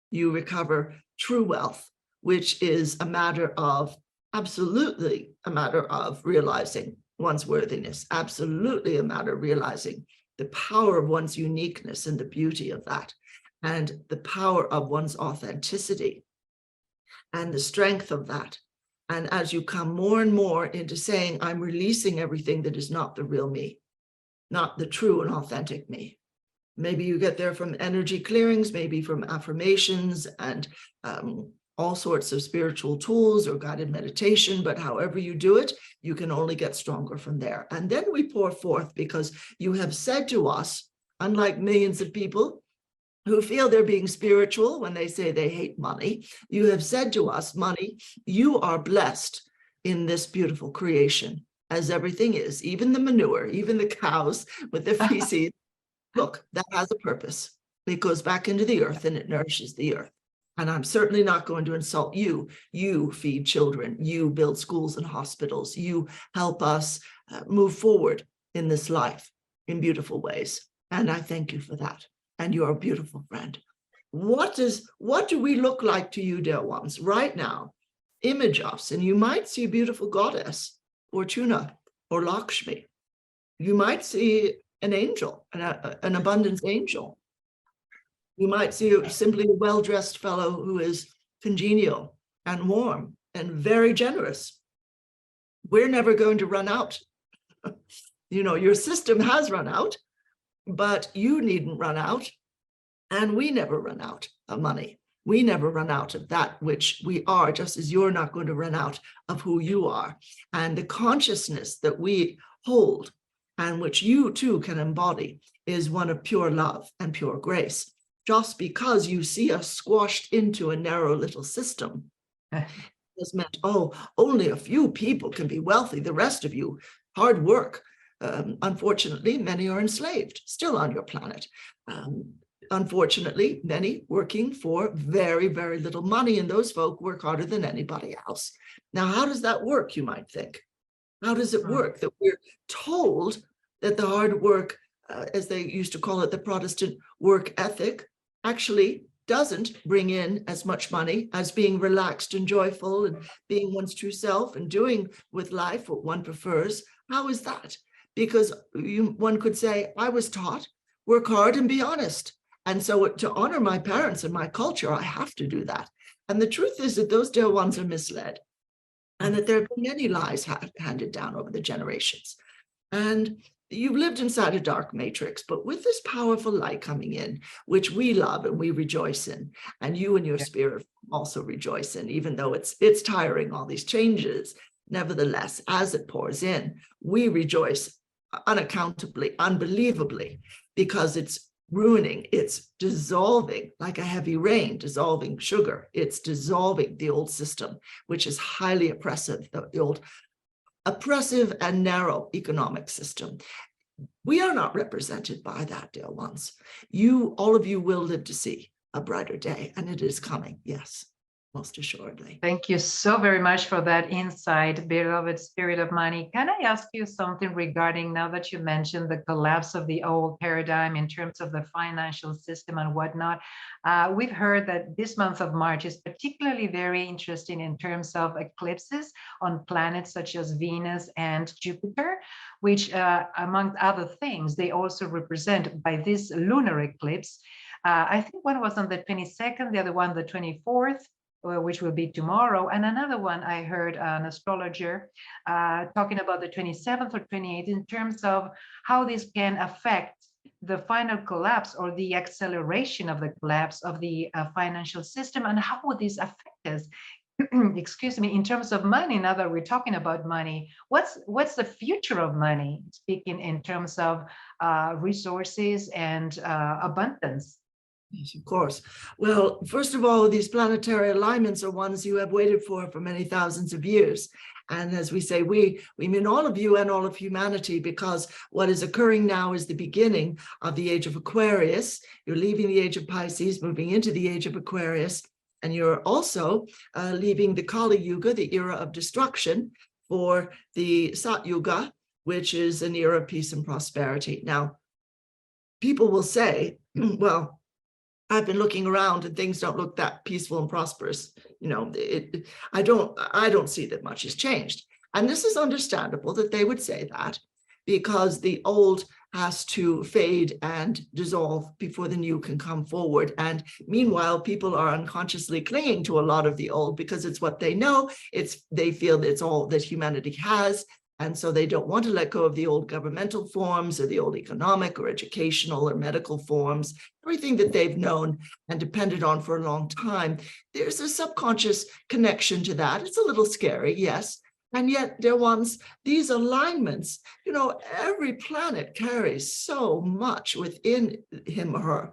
You recover true wealth, which is a matter of, absolutely a matter of realizing one's worthiness, absolutely a matter of realizing the power of one's uniqueness and the beauty of that, and the power of one's authenticity and the strength of that. And as you come more and more into saying, I'm releasing everything that is not the real me, not the true and authentic me, Maybe you get there from energy clearings, maybe from affirmations and all sorts of spiritual tools or guided meditation, but however you do it, you can only get stronger from there. And then we pour forth because you have said to us, unlike millions of people who feel they're being spiritual when they say they hate money, you have said to us, money, you are blessed in this beautiful creation, as everything is, even the manure, even the cows with their feces. Look, that has a purpose. It goes back into the earth and it nourishes the earth. And I'm certainly not going to insult you. You feed children, you build schools and hospitals, you help us move forward in this life in beautiful ways. And I thank you for that. And you're a beautiful friend. What do we look like to you, dear ones, right now? Image us, and you might see a beautiful goddess, Fortuna or Lakshmi. You might see an angel, an abundance angel. You might see simply a well-dressed fellow who is congenial and warm and very generous. We're never going to run out. Your system has run out, but you needn't run out. And we never run out of money. We never run out of that which we are, just as you're not going to run out of who you are. And the consciousness that we hold and which you too can embody is one of pure love and pure grace. Just because you see us squashed into a narrow little system has meant, oh, only a few people can be wealthy. The rest of you, hard work. Unfortunately, many are enslaved still on your planet. Unfortunately, many working for very, very little money, and those folk work harder than anybody else. Now, how does that work, you might think? How does it work that we're told that the hard work, as they used to call it, the Protestant work ethic, actually doesn't bring in as much money as being relaxed and joyful and being one's true self and doing with life what one prefers? How is that? Because one could say, I was taught, work hard and be honest. And so to honor my parents and my culture, I have to do that. And the truth is that those dear ones are misled, and that there have been many lies handed down over the generations. And you've lived inside a dark matrix, but with this powerful light coming in, which we love and we rejoice in, and you and your spirit also rejoice in, even though it's tiring, all these changes, nevertheless, as it pours in, we rejoice unaccountably, unbelievably, because it's ruining, it's dissolving like a heavy rain, dissolving sugar. It's dissolving the old system, which is highly oppressive, the old oppressive and narrow economic system. We are not represented by that, dear ones. All of you will live to see a brighter day, and it is coming, yes, most assuredly. Thank you so very much for that insight, beloved spirit of money. Can I ask you something regarding, now that you mentioned the collapse of the old paradigm in terms of the financial system and whatnot? We've heard that this month of March is particularly very interesting in terms of eclipses on planets such as Venus and Jupiter, which among other things, they also represent by this lunar eclipse. I think one was on the 22nd, the other one the 24th, which will be tomorrow. And another one, I heard an astrologer talking about the 27th or 28th in terms of how this can affect the final collapse or the acceleration of the collapse of the financial system, and how would this affect us? Excuse me, in terms of money, now that we're talking about money, what's the future of money, speaking in terms of resources and abundance? Yes, of course. Well, first of all, these planetary alignments are ones you have waited for many thousands of years. And as we say, we mean all of you and all of humanity, because what is occurring now is the beginning of the age of Aquarius. You're leaving the age of Pisces, moving into the age of Aquarius. And you're also leaving the Kali Yuga, the era of destruction, for the Sat Yuga, which is an era of peace and prosperity. Now, people will say, well, I've been looking around and things don't look that peaceful and prosperous. I don't see that much has changed. And this is understandable that they would say that, because the old has to fade and dissolve before the new can come forward. And meanwhile, people are unconsciously clinging to a lot of the old because it's what they know. They feel that it's all that humanity has, And so they don't want to let go of the old governmental forms or the old economic or educational or medical forms, everything that they've known and depended on for a long time. There's a subconscious connection to that. It's a little scary, yes. And yet, dear ones, these alignments, every planet carries so much within him or her.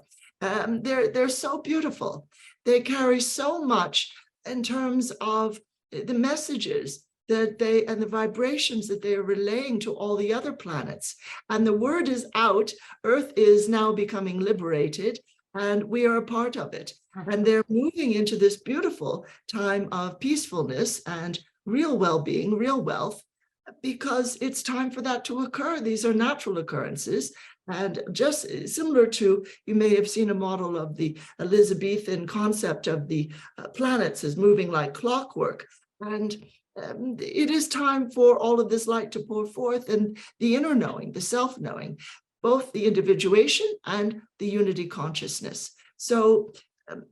They're so beautiful. They carry so much in terms of the messages that they and the vibrations that they are relaying to all the other planets. And the word is out. Earth is now becoming liberated, and we are a part of it. And they're moving into this beautiful time of peacefulness and real well-being, real wealth, because it's time for that to occur. These are natural occurrences. And just similar to, you may have seen a model of the Elizabethan concept of the planets as moving like clockwork. And it is time for all of this light to pour forth, and the inner knowing, the self-knowing, both the individuation and the unity consciousness. So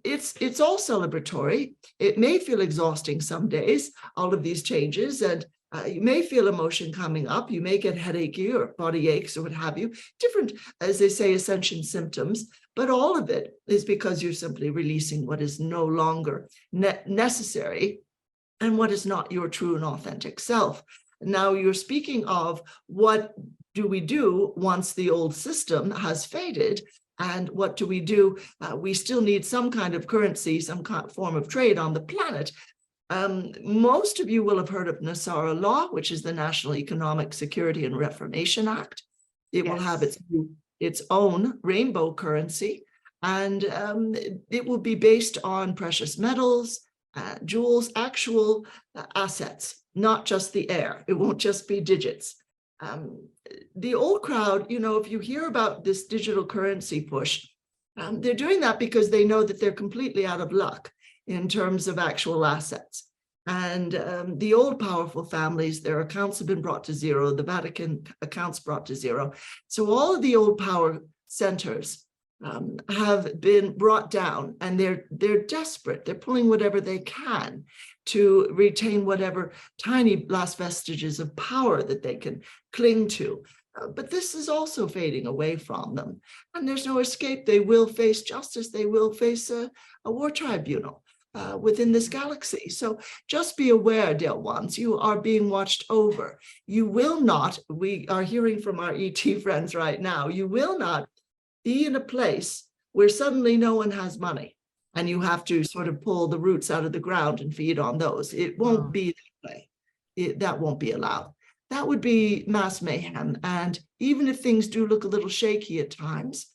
it's all celebratory. It may feel exhausting some days, all of these changes, and you may feel emotion coming up. You may get headachy or body aches or what have you, different, as they say, ascension symptoms, but all of it is because you're simply releasing what is no longer necessary and what is not your true and authentic self. Now you're speaking of what do we do once the old system has faded, and what do we do? We still need some kind of currency, some kind of form of trade on the planet. Most of you will have heard of NESARA law, which is the National Economic Security and Reformation Act. It will have its own rainbow currency, and it will be based on precious metals, jewels, actual assets, not just the air. It won't just be digits. The old crowd, if you hear about this digital currency push, they're doing that because they know that they're completely out of luck in terms of actual assets. And the old powerful families, their accounts have been brought to zero, the Vatican accounts brought to zero. So all of the old power centers have been brought down, and they're desperate. They're pulling whatever they can to retain whatever tiny last vestiges of power that they can cling to. But this is also fading away from them, and there's no escape. They will face justice. They will face a war tribunal within this galaxy. So just be aware, dear ones, you are being watched over. You will not, we are hearing from our ET friends right now, you will not be in a place where suddenly no one has money and you have to sort of pull the roots out of the ground and feed on those. It won't be that way. That won't be allowed. That would be mass mayhem. And even if things do look a little shaky at times,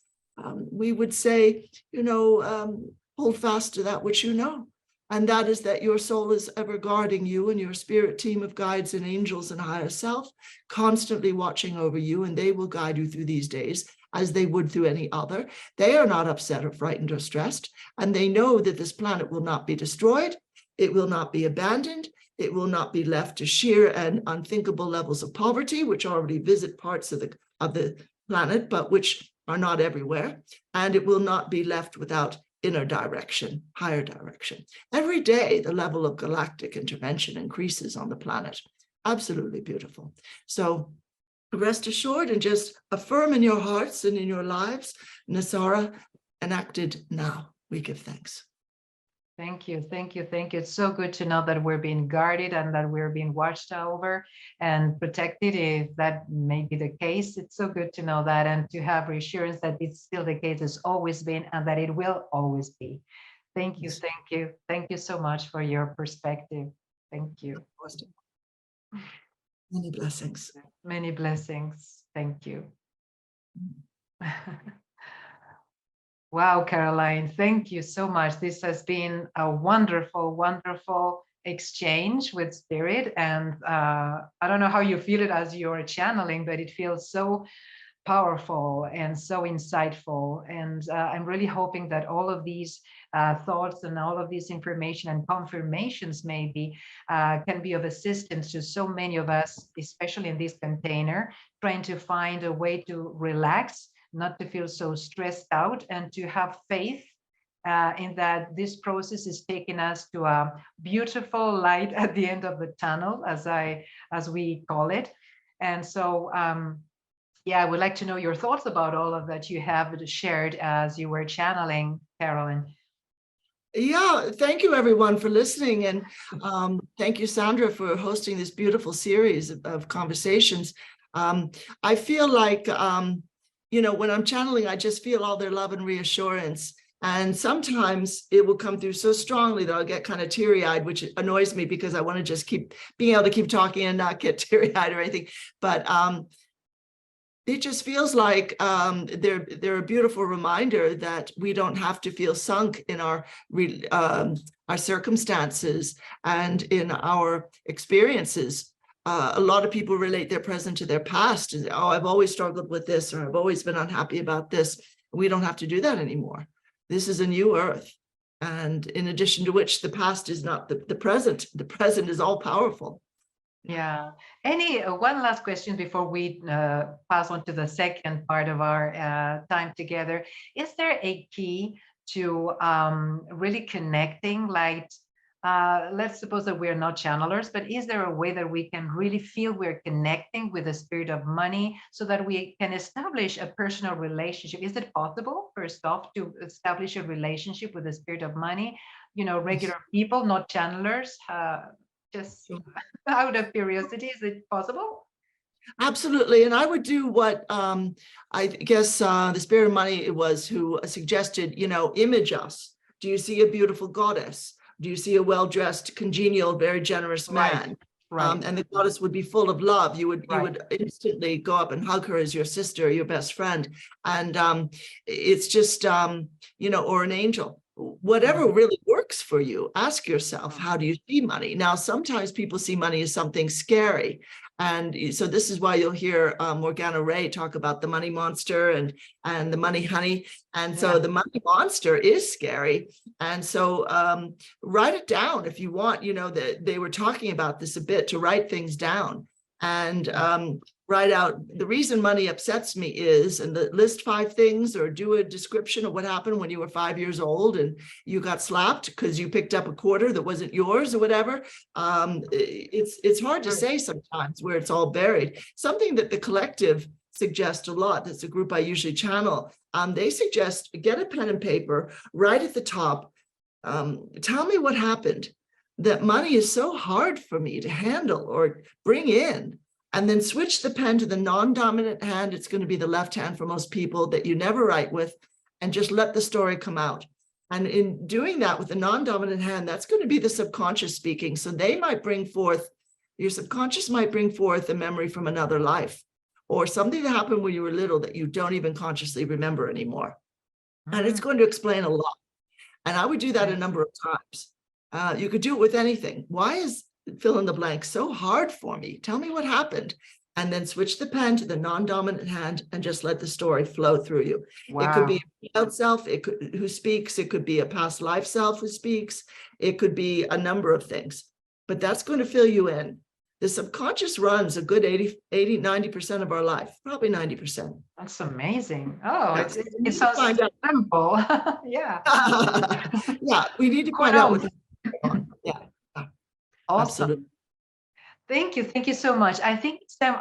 we would say, hold fast to that which you know. And that is that your soul is ever guarding you, and your spirit team of guides and angels and higher self constantly watching over you, and they will guide you through these days as they would through any other. They are not upset or frightened or stressed, and they know that this planet will not be destroyed. It will not be abandoned. It will not be left to sheer and unthinkable levels of poverty, which already visit parts of the planet, but which are not everywhere. And it will not be left without inner direction, higher direction. Every day, the level of galactic intervention increases on the planet. Absolutely beautiful. So rest assured and just affirm in your hearts and in your lives, NESARA enacted now. We give thanks. Thank you, thank you, thank you. It's so good to know that we're being guarded and that we're being watched over and protected. If that may be the case, it's so good to know that, and to have reassurance that it's still the case, it's always been, and that it will always be. Thank you, thank you. Thank you so much for your perspective. Thank you. Many blessings. Many blessings. Thank you. Wow, Caroline, thank you so much. This has been a wonderful, wonderful exchange with Spirit. And I don't know how you feel it as you're channeling, but it feels so powerful and so insightful. And I'm really hoping that all of these thoughts and all of this information and confirmations maybe can be of assistance to so many of us, especially in this container, trying to find a way to relax, not to feel so stressed out, and to have faith in that this process is taking us to a beautiful light at the end of the tunnel, as we call it. And so, yeah, I would like to know your thoughts about all of that you have shared as you were channeling, Carolyn. Yeah, thank you everyone for listening. And thank you, Sandra, for hosting this beautiful series of conversations. I feel like, when I'm channeling, I just feel all their love and reassurance. And sometimes it will come through so strongly that I'll get kind of teary-eyed, which annoys me because I want to just keep being able to keep talking and not get teary-eyed or anything. But it just feels like they're a beautiful reminder that we don't have to feel sunk in our circumstances and in our experiences. A lot of people relate their present to their past. And, oh, I've always struggled with this, or I've always been unhappy about this. We don't have to do that anymore. This is a new earth. And in addition to which, the past is not the present. The present is all powerful. Yeah. Any one last question before we pass on to the second part of our time together. Is there a key to really connecting? Like, let's suppose that we're not channelers, but is there a way that we can really feel we're connecting with the spirit of money so that we can establish a personal relationship? Is it possible, first off, to establish a relationship with the spirit of money? Regular people, not channelers. Just out of curiosity, is it possible? Absolutely. And I would do what I guess the spirit of money it was who suggested, image us. Do you see a beautiful goddess? Do you see a well-dressed, congenial, very generous man? Right. And the goddess would be full of love. You would instantly go up and hug her as your sister, your best friend. And it's just, or an angel. Whatever really works for you, ask yourself, how do you see money? Now, sometimes people see money as something scary. And so this is why you'll hear Morgana Ray talk about the money monster and the money honey. And so the money monster is scary. And so write it down if you want. They were talking about this a bit, to write things down and write out the reason money upsets me is, and list 5 things or do a description of what happened when you were 5 years old and you got slapped because you picked up a quarter that wasn't yours or whatever. It's hard to say sometimes where it's all buried. Something that the collective suggests a lot, that's a group I usually channel. They suggest get a pen and paper, write at the top, tell me what happened, that money is so hard for me to handle or bring in. And then switch the pen to the non-dominant hand. It's going to be the left hand for most people that you never write with, and just let the story come out. And in doing that with the non-dominant hand, that's going to be the subconscious speaking. So they might bring forth, your subconscious might bring forth a memory from another life or something that happened when you were little that you don't even consciously remember anymore. And it's going to explain a lot. And I would do that a number of times. You could do it with anything. Why is fill in the blank so hard for me? Tell me what happened. And then switch the pen to the non-dominant hand and just let the story flow through you. Wow. It could be a child self who speaks. It could be a past life self who speaks. It could be a number of things, but that's going to fill you in. The subconscious runs a good 90% of our life, probably 90%. That's amazing. Oh, yeah. it sounds simple. Yeah. Yeah, we need to find out what's going on. Yeah. Awesome. Absolutely. Thank you so much. I think it's time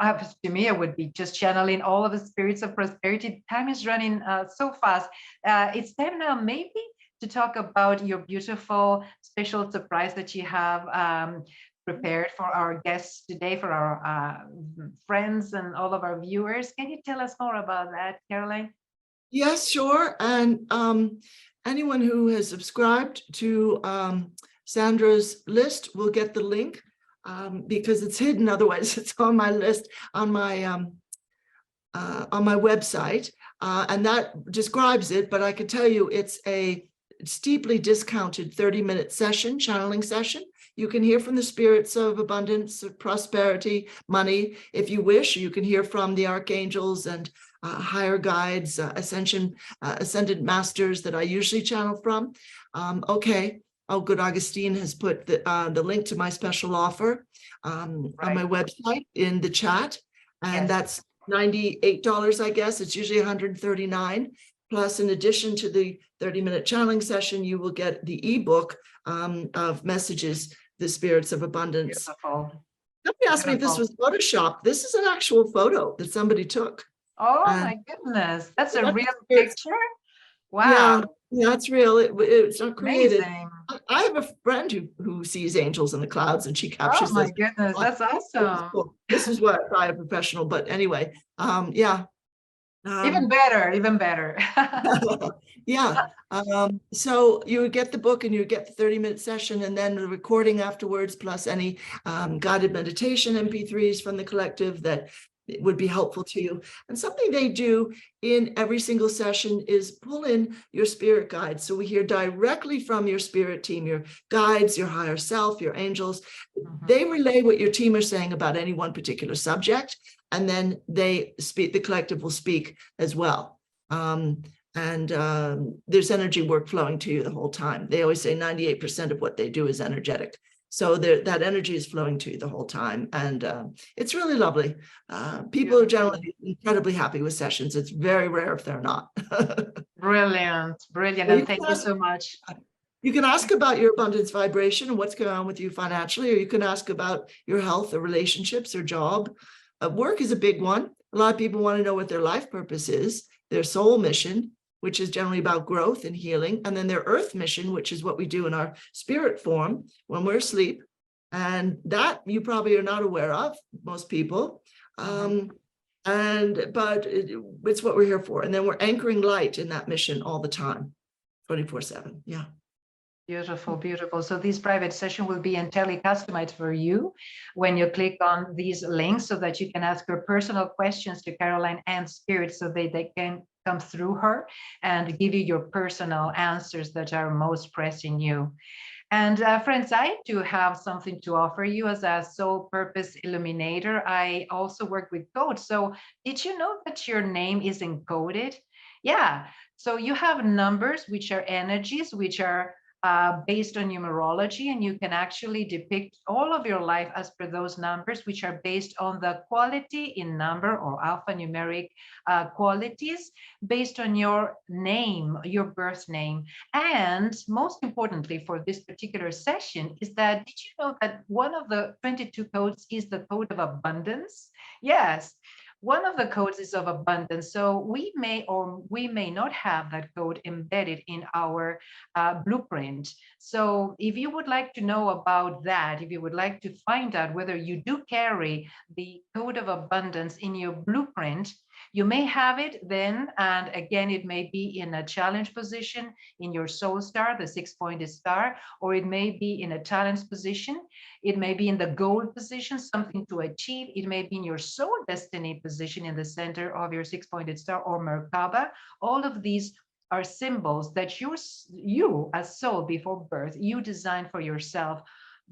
to me, I would be just channeling all of the spirits of prosperity. Time is running so fast. It's time now maybe to talk about your beautiful special surprise that you have prepared for our guests today, for our friends and all of our viewers. Can you tell us more about that, Caroline? Yes, sure. And anyone who has subscribed to Sandra's list will get the link because it's hidden. Otherwise, it's on my list on my website, and that describes it. But I can tell you, it's a steeply discounted 30-minute session, channeling session. You can hear from the spirits of abundance, of prosperity, money. If you wish, you can hear from the archangels and higher guides, ascended masters that I usually channel from. Okay. Oh, good. Augustine has put the link to my special offer on my website in the chat. And that's $98, I guess. It's usually $139. Plus, in addition to the 30-minute channeling session, you will get the ebook of messages, The Spirits of Abundance. Beautiful. Somebody asked me if this was Photoshop. This is an actual photo that somebody took. Oh And my goodness, that's so a that's real it's- picture? Yeah, Wow, yeah, it's real. It's not created. amazing. I have a friend who sees angels in the clouds and she Oh captures my this. goodness, that's awesome. Cool. This is what I a professional, but anyway, yeah. Even better, even better. Yeah. So you would get the book and you would get the 30-minute session and then the recording afterwards, plus any guided meditation MP3s from the collective that would be helpful to you. And something they do in every single session is pull in your spirit guides. So we hear directly from your spirit team, your guides, your higher self, your angels. They relay what your team are saying about any one particular subject, and then they speak, the collective will speak as well. There's energy work flowing to you the whole time. They always say 98% of what they do is energetic. So that energy is flowing to you the whole time. And it's really lovely. People are generally incredibly happy with sessions. It's very rare if they're not. Brilliant, brilliant. Well, And thank you so much. You can ask about your abundance vibration and what's going on with you financially, or you can ask about your health or relationships or job. Work is a big one. A lot of people want to know what their life purpose is, their soul mission, which is generally about growth and healing, and then their earth mission, which is what we do in our spirit form when we're asleep. And that you probably are not aware of, most people. But it's what we're here for. And then we're anchoring light in that mission all the time, 24/7. Yeah. Beautiful, beautiful. So this private session will be entirely customized for you when you click on these links so that you can ask your personal questions to Caroline and Spirit so they can come through her and give you your personal answers that are most pressing you. And friends, I do have something to offer you as a soul purpose illuminator. I also work with codes. So did you know that your name is encoded? Yeah. So you have numbers, which are energies, which are based on numerology, and you can actually depict all of your life as per those numbers, which are based on the quality in number or alphanumeric qualities based on your name, your birth name. And most importantly for this particular session is that, did you know that one of the 22 codes is the code of abundance? Yes. One of the codes is of abundance. So we may or we may not have that code embedded in our blueprint. So if you would like to know about that, if you would like to find out whether you do carry the code of abundance in your blueprint, you may have it then, and again, it may be in a challenge position in your soul star, the 6-pointed star, or it may be in a talents position. It may be in the goal position, something to achieve. It may be in your soul destiny position in the center of your 6-pointed star or Merkaba. All of these are symbols that you as soul before birth, you designed for yourself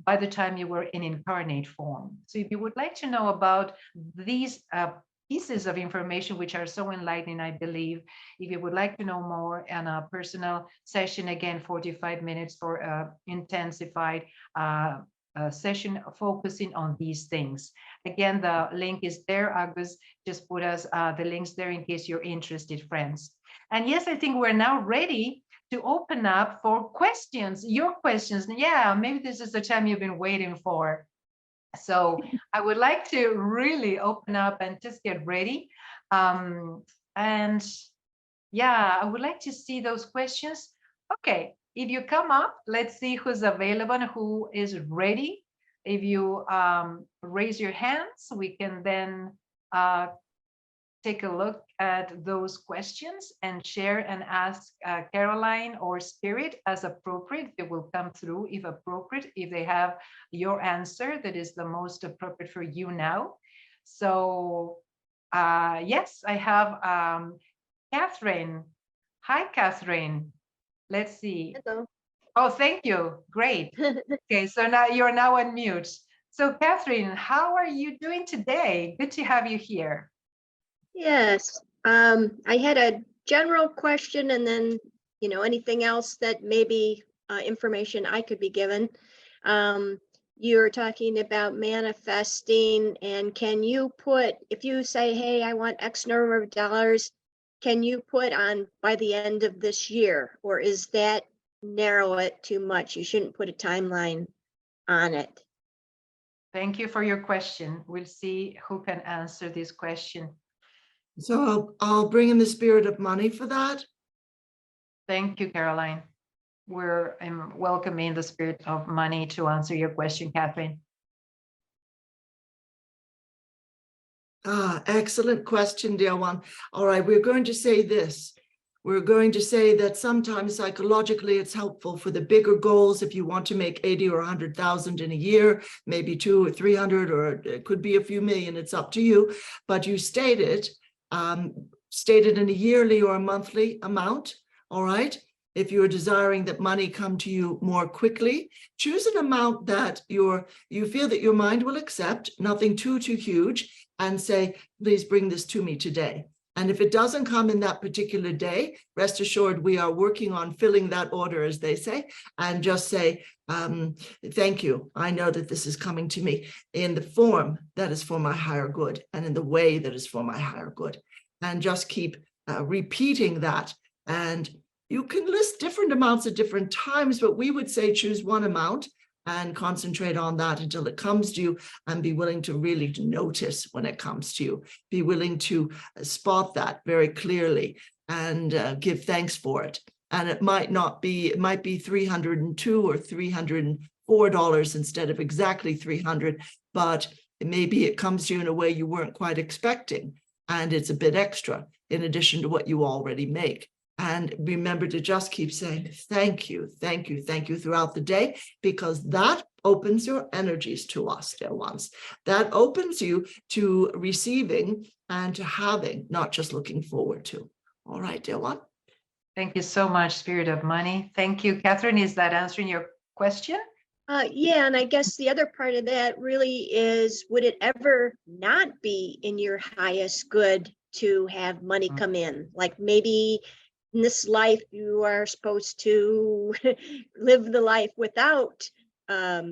by the time you were in incarnate form. So if you would like to know about these pieces of information which are so enlightening, I believe, if you would like to know more in a personal session, again, 45 minutes for intensified session focusing on these things. Again, the link is there. Agus just put us the links there in case you're interested, friends. And yes, I think we're now ready to open up for questions, your questions. Yeah, maybe this is the time you've been waiting for. So I would like to really open up and just get ready. And yeah, I would like to see those questions. Okay, if you come up, let's see who's available and who is ready. If you raise your hands, we can then take a look at those questions and share and ask Caroline or Spirit as appropriate. They will come through if appropriate, if they have your answer that is the most appropriate for you now. So yes, I have Catherine. Hi, Catherine. Let's see. Hello. Oh, thank you. Great. Okay, so now you're now on mute. So Catherine, how are you doing today? Good to have you here. Yes, I had a general question and then, anything else that maybe information I could be given. You're talking about manifesting, and can you put, if you say, hey, I want X number of dollars, can you put on by the end of this year, or is that narrow it too much? You shouldn't put a timeline on it. Thank you for your question. We'll see who can answer this question. So I'll bring in the spirit of money for that. Thank you, Caroline. I'm welcoming the spirit of money to answer your question, Catherine. Excellent question, dear one. All right, we're going to say this. We're going to say that sometimes psychologically it's helpful for the bigger goals. If you want to make 80 or 100,000 in a year, maybe 200 or 300, or it could be a few million, it's up to you. But you state it in a yearly or a monthly amount, all right? If you're desiring that money come to you more quickly, choose an amount that you feel that your mind will accept, nothing too huge, and say, please bring this to me today. And if it doesn't come in that particular day, rest assured we are working on filling that order, as they say, and just say, thank you. I know that this is coming to me in the form that is for my higher good and in the way that is for my higher good. And just keep repeating that. And you can list different amounts at different times, but we would say choose one amount and concentrate on that until it comes to you, and be willing to really notice when it comes to you. Be willing to spot that very clearly and give thanks for it. And it might be $302 or $304 instead of exactly 300, but maybe it comes to you in a way you weren't quite expecting, and it's a bit extra in addition to what you already make. And remember to just keep saying, thank you, thank you, thank you throughout the day, because that opens your energies to us, dear ones. That opens you to receiving and to having, not just looking forward to. All right, dear one. Thank you so much, Spirit of Money. Thank you, Catherine. Is that answering your question? Yeah, and I guess the other part of that really is, would it ever not be in your highest good to have money come in? Like maybe in this life, you are supposed to live the life without a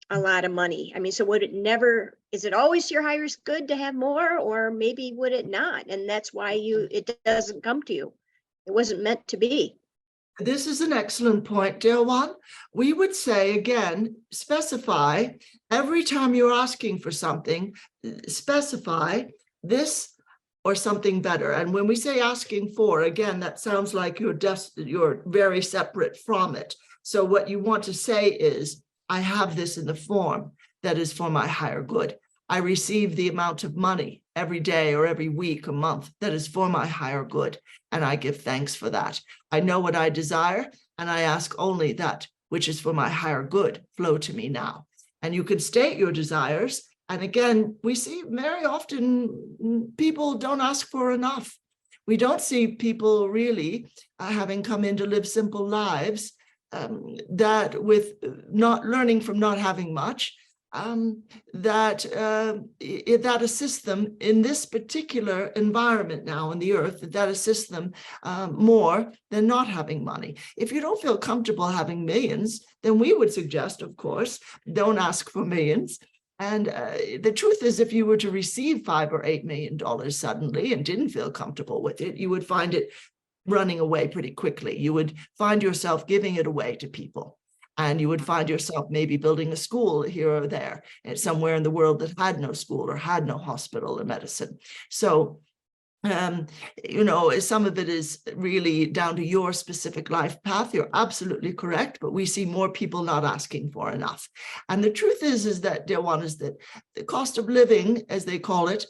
lot of money. I mean, so would it never, is it always your highest good to have more, or maybe would it not? And that's why it doesn't come to you. It wasn't meant to be. This is an excellent point, dear one. We would say, again, specify every time you're asking for something, specify this or something better. And when we say asking for, again, that sounds like you're very separate from it. So what you want to say is, I have this in the form that is for my higher good. I receive the amount of money every day or every week, a month, that is for my higher good. And I give thanks for that. I know what I desire, and I ask only that which is for my higher good flow to me now. And you can state your desires. And again, we see very often people don't ask for enough. We don't see people really having come in to live simple lives that with not learning from not having much, that assists them in this particular environment now on the earth, that assists them more than not having money. If you don't feel comfortable having millions, then we would suggest, of course, don't ask for millions. And the truth is, if you were to receive $5 or $8 million suddenly and didn't feel comfortable with it, you would find it running away pretty quickly. You would find yourself giving it away to people. And you would find yourself maybe building a school here or there, somewhere in the world that had no school or had no hospital or medicine. So, you know, some of it is really down to your specific life path. You're absolutely correct, but we see more people not asking for enough. And the truth is that, dear one, is that the cost of living, as they call it,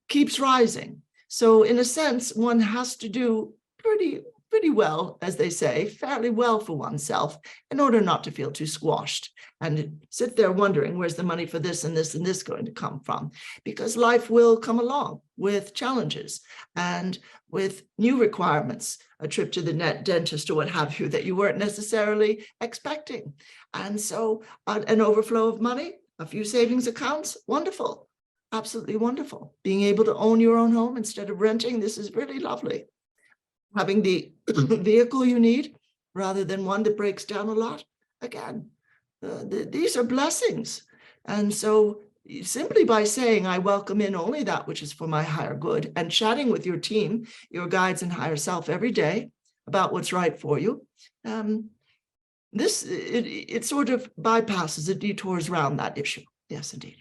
keeps rising. So in a sense, one has to do pretty well, as they say, fairly well for oneself in order not to feel too squashed and sit there wondering, where's the money for this and this and this going to come from? Because life will come along with challenges and with new requirements, a trip to the dentist or what have you, that you weren't necessarily expecting. And so an overflow of money, a few savings accounts, wonderful, absolutely wonderful. Being able to own your own home instead of renting, this is really lovely. Having the vehicle you need rather than one that breaks down a lot. Again, these are blessings. And so simply by saying, I welcome in only that which is for my higher good, and chatting with your team, your guides and higher self every day about what's right for you, it sort of bypasses, it detours around that issue. Yes, indeed.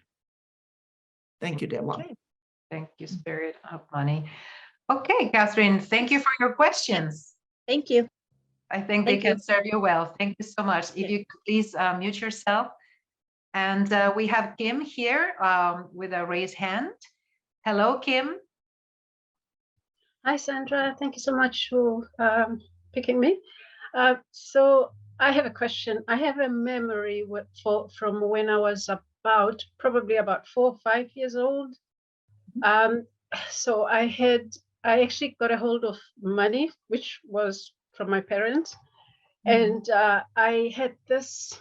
Thank you, Dewan. Okay. Thank you, Spirit of Money. Okay, Catherine, thank you for your questions. Thank you. I think they Thank you. can serve you well. Thank you so much. If you could please mute yourself. And we have Kim here with a raised hand. Hello, Kim. Hi, Sandra. Thank you so much for picking me. So I have a question. I have a memory from when I was probably about 4 or 5 years old. So I actually got a hold of money, which was from my parents. And I had this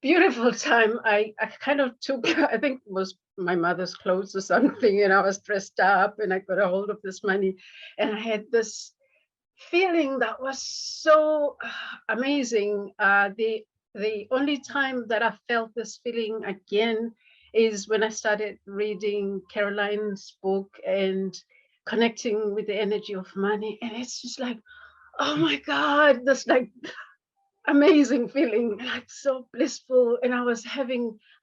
beautiful time. I kind of took, I think it was my mother's clothes or something, and I was dressed up and I got a hold of this money. And I had this feeling that was so amazing. The only time that I felt this feeling again is when I started reading Caroline's book and connecting with the energy of money. And it's just like, oh my God, this like amazing feeling, like so blissful. And I was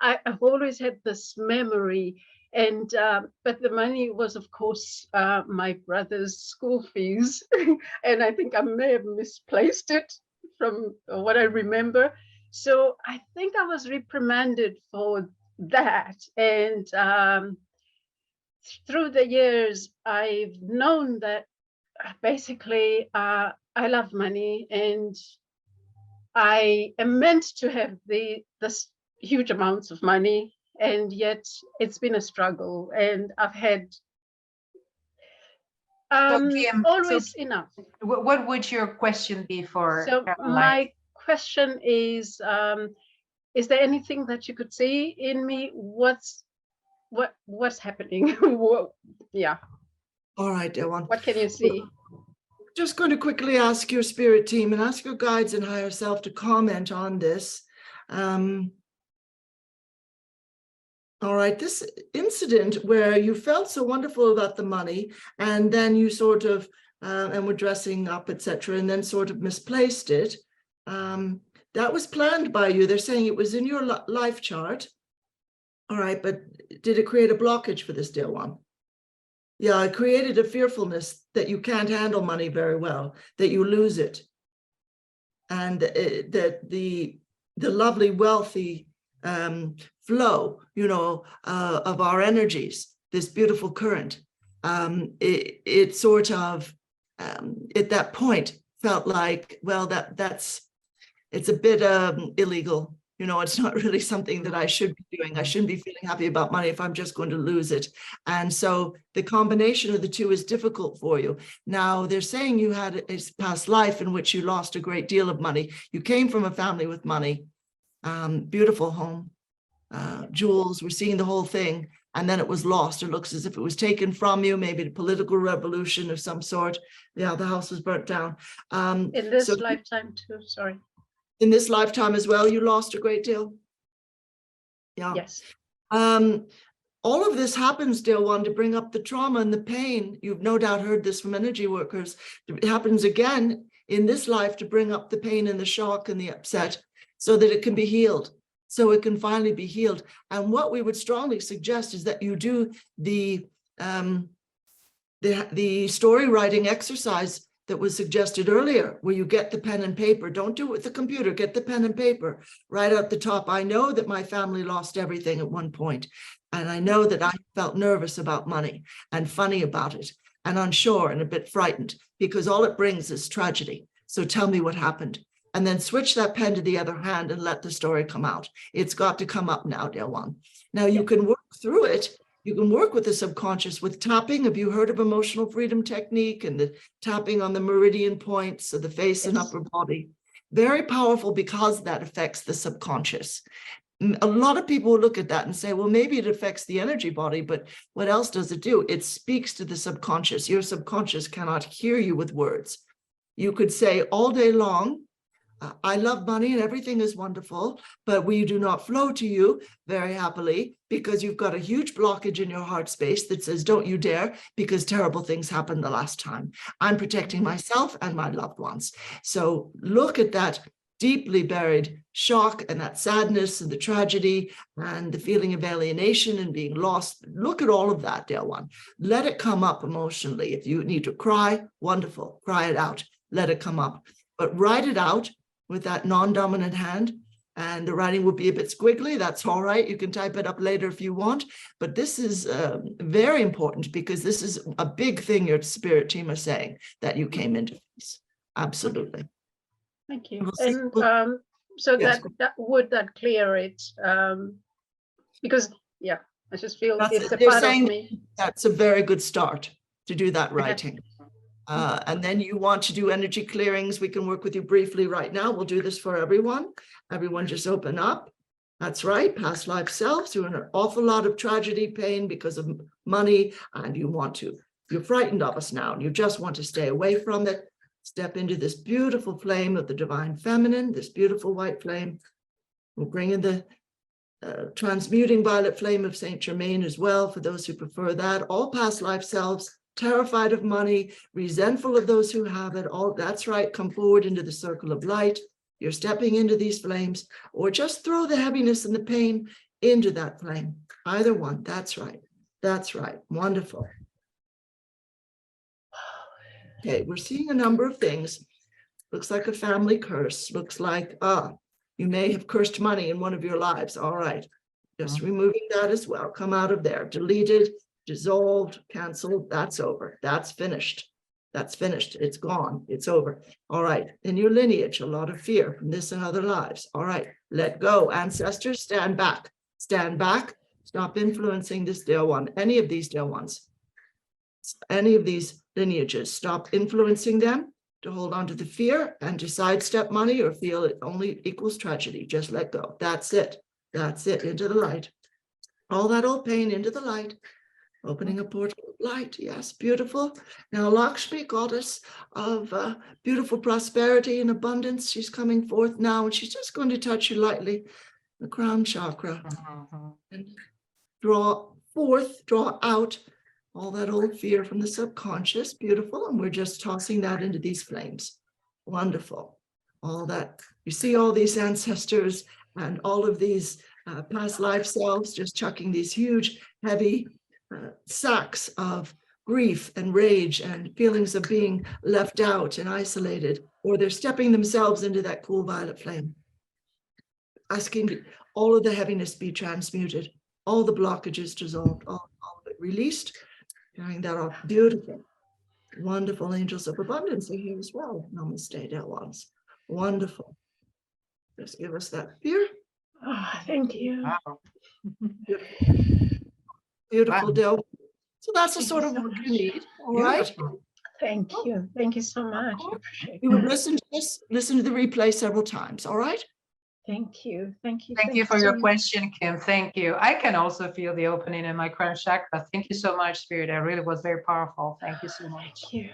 I've always had this memory. And but the money was, of course, my brother's school fees. And I think I may have misplaced it from what I remember. So I think I was reprimanded for that. And through the years, I've known that basically I love money, and I am meant to have this huge amounts of money, and yet it's been a struggle, and I've had Kim, always enough. What would your question be for So Caroline? my question is there anything that you could see in me? What's happening? Yeah. All right, Dewan. What can you see? Just going to quickly ask your spirit team and ask your guides and higher self to comment on this. All right, this incident where you felt so wonderful about the money, and then you sort of, and were dressing up, etc., and then sort of misplaced it. That was planned by you. They're saying it was in your life chart. All right, but did it create a blockage for this, dear one? Yeah, it created a fearfulness that you can't handle money very well, that you lose it. And that the lovely, wealthy flow, of our energies, this beautiful current, it sort of, at that point, felt like, well, it's a bit illegal. It's not really something that I should be doing. I shouldn't be feeling happy about money if I'm just going to lose it. And so the combination of the two is difficult for you. Now, they're saying you had a past life in which you lost a great deal of money. You came from a family with money, beautiful home, jewels, we're seeing the whole thing. And then it was lost. It looks as if it was taken from you, maybe a political revolution of some sort. Yeah, the house was burnt down. In this lifetime too, sorry. In this lifetime as well, you lost a great deal. Yeah. Yes. All of this happens, dear one, to bring up the trauma and the pain. You've no doubt heard this from energy workers. It happens again in this life to bring up the pain and the shock and the upset so that it can be healed, so it can finally be healed. And what we would strongly suggest is that you do the story writing exercise that was suggested earlier, where you get the pen and paper. Don't do it with the computer, get the pen and paper. Right at the top, I know that my family lost everything at one point, and I know that I felt nervous about money and funny about it and unsure and a bit frightened, because all it brings is tragedy. So tell me what happened. And then switch that pen to the other hand and let the story come out. It's got to come up now, dear one. Now you can work through it. You can work with the subconscious with tapping. Have you heard of emotional freedom technique and the tapping on the meridian points of the face and upper body? Very powerful, because that affects the subconscious. A lot of people look at that and say, well, maybe it affects the energy body, but what else does it do? It speaks to the subconscious. Your subconscious cannot hear you with words. You could say all day long, I love money and everything is wonderful, but we do not flow to you very happily because you've got a huge blockage in your heart space that says, don't you dare, because terrible things happened the last time. I'm protecting myself and my loved ones. So look at that deeply buried shock and that sadness and the tragedy and the feeling of alienation and being lost. Look at all of that, dear one. Let it come up emotionally. If you need to cry, wonderful, cry it out, let it come up. But write it out with that non-dominant hand, and the writing will be a bit squiggly. That's all right. You can type it up later if you want. But this is very important, because this is a big thing your spirit team are saying, that you came into peace. Absolutely. Thank you. We'll see- And so yes. that clear it? Because yeah, I just feel That's- it's a they're part of saying me. That's a very good start to do that writing. And then you want to do energy clearings. We can work with you briefly right now. We'll do this for everyone. Everyone just open up. That's right. Past life selves. You're in an awful lot of tragedy, pain because of money, and you're frightened of us now, and you just want to stay away from it. Step into this beautiful flame of the divine feminine, this beautiful white flame. We'll bring in the transmuting violet flame of Saint Germain as well, for those who prefer that. All past life selves, terrified of money, resentful of those who have it, all that's right, come forward into the circle of light. You're stepping into these flames, or just throw the heaviness and the pain into that flame. Either one, that's right. That's right, wonderful. Okay, we're seeing a number of things. Looks like a family curse. Looks like, you may have cursed money in one of your lives. All right, just removing that as well. Come out of there, deleted, dissolved, canceled. That's over. That's finished. That's finished. It's gone. It's over. All right, in your lineage, a lot of fear from this and other lives. All right, let go. Ancestors, stand back. Stand back. Stop influencing this dear one. Any of these dear ones. Any of these lineages, stop influencing them to hold on to the fear and to sidestep money or feel it only equals tragedy. Just let go. That's it. That's it. Into the light. All that old pain into the light. Opening a portal of light. Yes, beautiful. Now Lakshmi, goddess of beautiful prosperity and abundance, she's coming forth now, and she's just going to touch you lightly, the crown chakra, and draw out all that old fear from the subconscious. Beautiful. And we're just tossing that into these flames. Wonderful. All that, you see all these ancestors and all of these past life selves just chucking these huge, heavy sacks of grief and rage and feelings of being left out and isolated, or they're stepping themselves into that cool violet flame. Asking all of the heaviness be transmuted, all the blockages dissolved, all of it released. Carrying that off. Beautiful. Wonderful angels of abundance are here as well. Namaste, dear ones. Wonderful. Just give us that fear. Oh, thank you. Wow. Beautiful, Wow. dear. So that's the Thank sort you of so work much. you need. All right. Beautiful. Thank you. Thank you so much. I appreciate You would it. listen to this, listen to the replay several times. All right. Thank you. Thank you. Thank you for so your much. question, Kim. Thank you. I can also feel the opening in my crown chakra. Thank you so much, Spirit. That really was very powerful. Thank you so much. Thank you.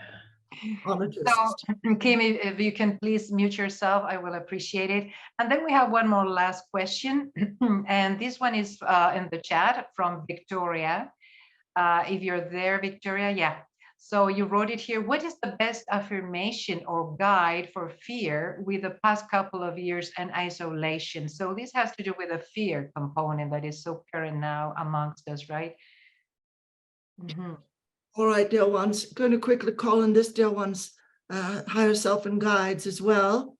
Honor to So, assist. Kim, if you can please mute yourself, I will appreciate it. And then we have one more last question. And this one is in the chat from Victoria. If you're there, Victoria, yeah. So you wrote it here. What is the best affirmation or guide for fear with the past couple of years and isolation? So this has to do with a fear component that is so current now amongst us, right? All right, dear ones. Going to quickly call in this dear one's higher self and guides as well.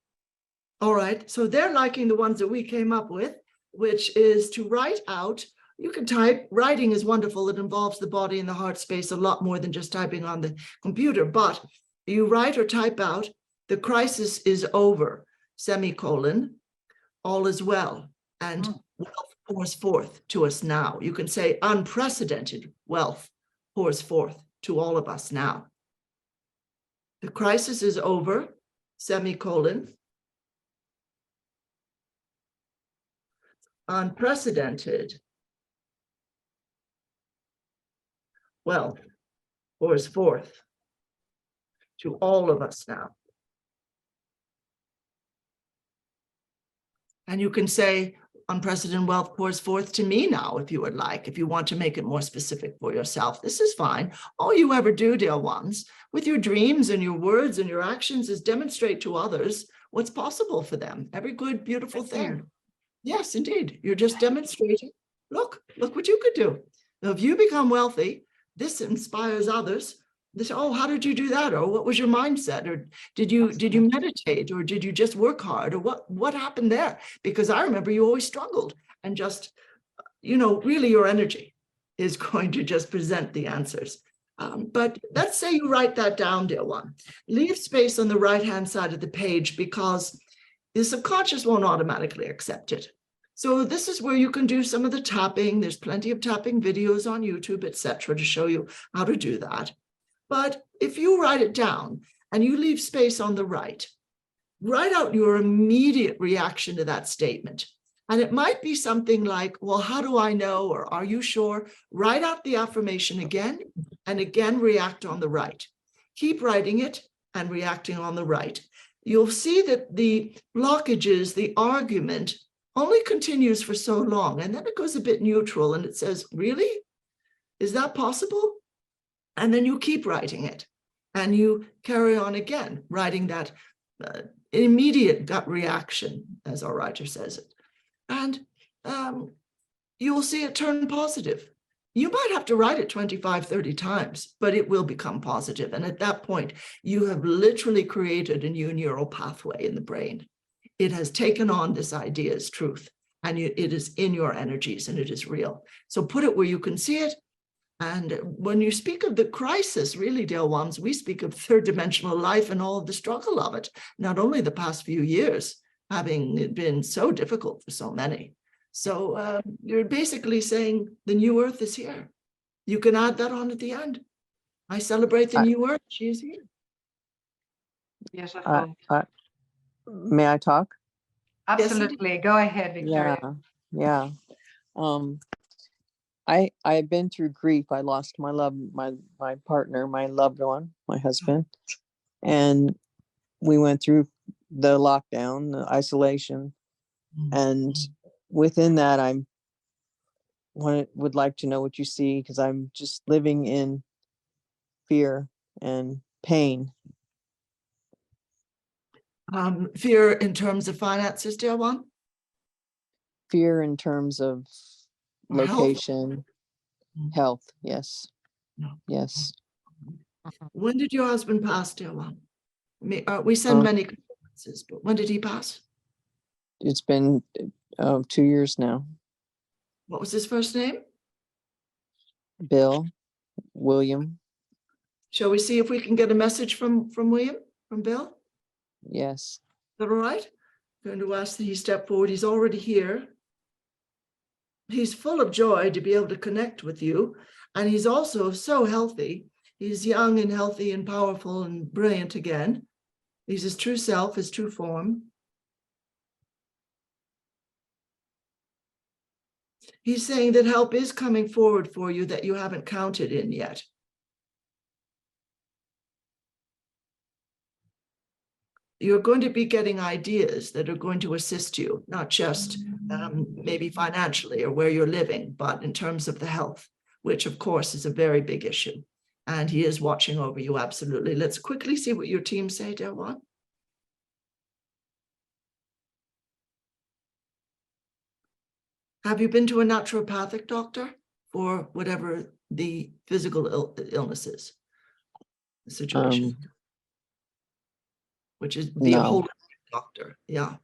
All right. So they're liking the ones that we came up with, which is to write out. You can type. Writing is wonderful. It involves the body and the heart space a lot more than just typing on the computer. But you write or type out, the crisis is over, semicolon, all is well, and wealth pours forth to us now. You can say unprecedented wealth pours forth to all of us now. The crisis is over, semicolon, unprecedented wealth pours forth to all of us now. And you can say unprecedented wealth pours forth to me now, if you would like, if you want to make it more specific for yourself. This is fine. All you ever do, dear ones, with your dreams and your words and your actions is demonstrate to others what's possible for them. Every good, beautiful Thank thing. you. Yes, indeed. You're just demonstrating. Look what you could do. Now, if you become wealthy, this inspires others. They say, oh, how did you do that? Or what was your mindset? Or did you meditate? Or did you just work hard? Or what happened there? Because I remember you always struggled, and just, really your energy is going to just present the answers. But let's say you write that down, dear one. Leave space on the right-hand side of the page, because the subconscious won't automatically accept it. So this is where you can do some of the tapping. There's plenty of tapping videos on YouTube, etc., to show you how to do that. But if you write it down and you leave space on the right, write out your immediate reaction to that statement. And it might be something like, well, how do I know? Or are you sure? Write out the affirmation again and again, react on the right. Keep writing it and reacting on the right. You'll see that the blockages, the argument, only continues for so long. And then it goes a bit neutral and it says, really? Is that possible? And then you keep writing it and you carry on again, writing that immediate gut reaction, as our writer says it. And you will see it turn positive. You might have to write it 25, 30 times, but it will become positive. And at that point, you have literally created a new neural pathway in the brain. It has taken on this idea as truth, and it is in your energies, and it is real. So put it where you can see it. And when you speak of the crisis, really, dear ones, we speak of third dimensional life and all of the struggle of it, not only the past few years, having been so difficult for so many. So you're basically saying the new earth is here. You can add that on at the end. I celebrate the new earth. She is here. Beautiful. May I talk? Absolutely. Go ahead, Victoria. Yeah. I've been through grief. I lost my partner, my loved one, my husband, and we went through the lockdown, the isolation, and within that, would like to know what you see, because I'm just living in fear and pain. Fear in terms of finances, dear one? Fear in terms of Or location, health. Yes. No. Yes. When did your husband pass, dear one? We send many condolences, but when did he pass? It's been 2 years now. What was his first name? William. Shall we see if we can get a message from William, from Bill? Yes. Is that all right? I'm going to ask that he step forward. He's already here. He's full of joy to be able to connect with you. And he's also so healthy. He's young and healthy and powerful and brilliant again. He's his true self, his true form. He's saying that help is coming forward for you that you haven't counted in yet. You're going to be getting ideas that are going to assist you, not just maybe financially or where you're living, but in terms of the health, which of course is a very big issue. And he is watching over you, absolutely. Let's quickly see what your team say, dear one. Have you been to a naturopathic doctor for whatever the physical illness is, the situation? Which is the whole doctor. Yeah.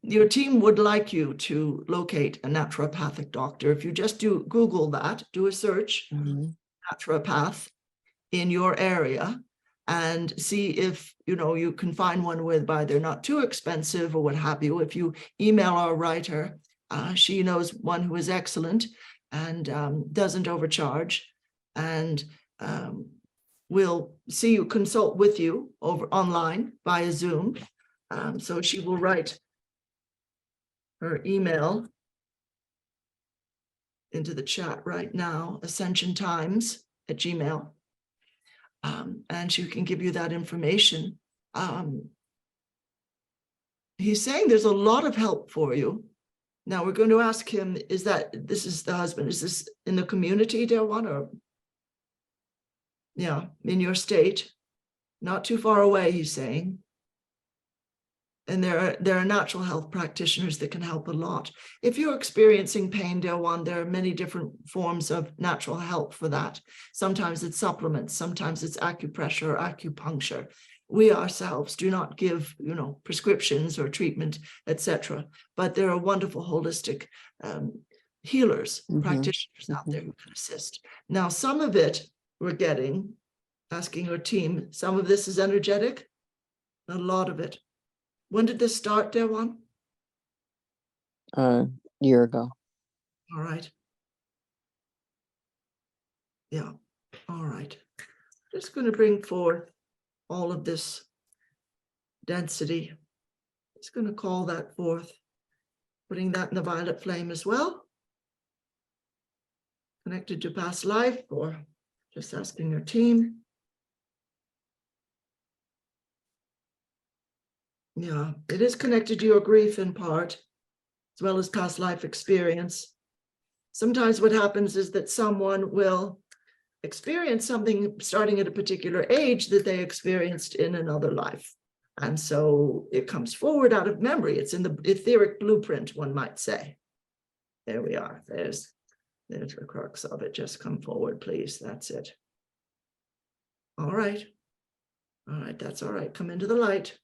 Your team would like you to locate a naturopathic doctor. If you just Google that, do a search, naturopath in your area, and see if you can find one whereby they're not too expensive or what have you. If you email our writer, she knows one who is excellent and doesn't overcharge, and will see you, consult with you over online via Zoom. So she will write her email into the chat right now, ascensiontimes@gmail. And she can give you that information. He's saying there's a lot of help for you. Now we're going to ask him, this is the husband, is this in the community, dear one, or? Yeah, in your state, not too far away, he's saying. And there are natural health practitioners that can help a lot. If you're experiencing pain, dear one, there are many different forms of natural help for that. Sometimes it's supplements, sometimes it's acupressure or acupuncture. We ourselves do not give, prescriptions or treatment, etc. But there are wonderful holistic healers, practitioners out there who can assist. Now, some of it we're getting, asking your team, some of this is energetic, a lot of it. When did this start, dear one? Year ago. All right. Yeah. All right. Just going to bring forth all of this density. Just going to call that forth, putting that in the violet flame as well. Connected to past life, or just asking your team. Yeah, it is connected to your grief in part, as well as past life experience. Sometimes what happens is that someone will experience something starting at a particular age that they experienced in another life. And so it comes forward out of memory. It's in the etheric blueprint, one might say. There we are. There's the crux of it. Just come forward, please. That's it. All right. All right, that's all right. Come into the light.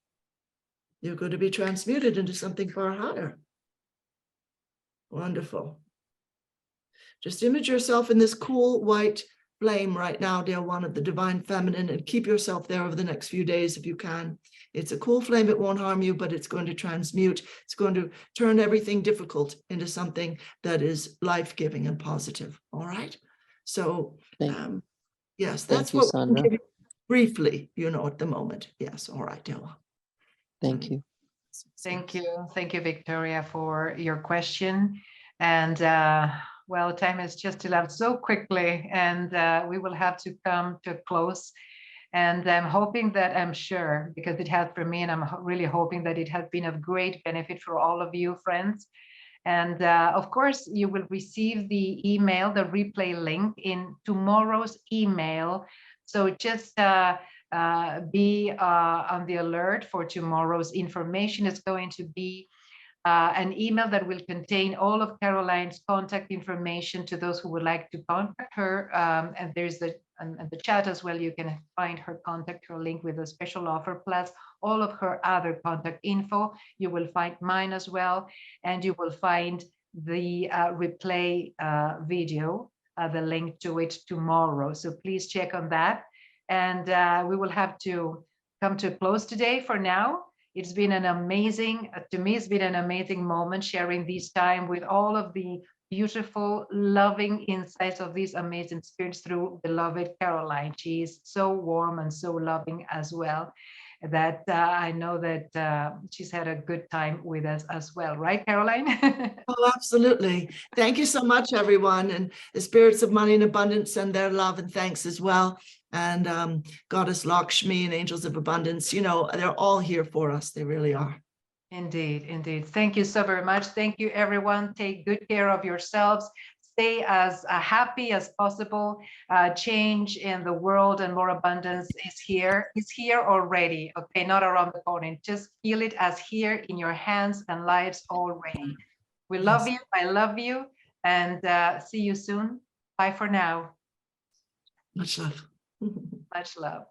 You're going to be transmuted into something far higher. Wonderful. Just image yourself in this cool white flame right now, dear one, of the divine feminine, and keep yourself there over the next few days if you can. It's a cool flame. It won't harm you, but it's going to transmute. It's going to turn everything difficult into something that is life-giving and positive. All right. So, yes, that's you, what Sandra. we can give you briefly, at the moment. Yes. All right, dear one. Thank you. Thank you. Thank you, Victoria, for your question. And well, time has just elapsed so quickly, and we will have to come to a close. And I'm hoping that, I'm sure, because it has for me, and I'm really hoping that it has been of great benefit for all of you, friends. And of course, you will receive the email, the replay link in tomorrow's email. So just be on the alert for tomorrow's information. It's going to be an email that will contain all of Caroline's contact information to those who would like to contact her. And there's the chat as well. You can find her contact, her link with a special offer, plus all of her other contact info. You will find mine as well. And you will find the replay video, the link to it tomorrow. So please check on that. And we will have to come to a close today for now. It's been an amazing, to me, it's been an amazing moment sharing this time with all of the beautiful, loving insights of these amazing spirits through beloved Caroline. She is so warm and so loving as well, that I know that she's had a good time with us as well. Right, Caroline? Oh, absolutely. Thank you so much, everyone. And the spirits of money and abundance send their love and thanks as well. And Goddess Lakshmi and Angels of Abundance, they're all here for us. They really are. Indeed, indeed. Thank you so very much. Thank you, everyone. Take good care of yourselves. Stay as happy as possible. Change in the world and more abundance is here. It's here already. Okay, not around the corner. Just feel it as here in your hands and lives already. We love you. I love you. And see you soon. Bye for now. Much love. Much love.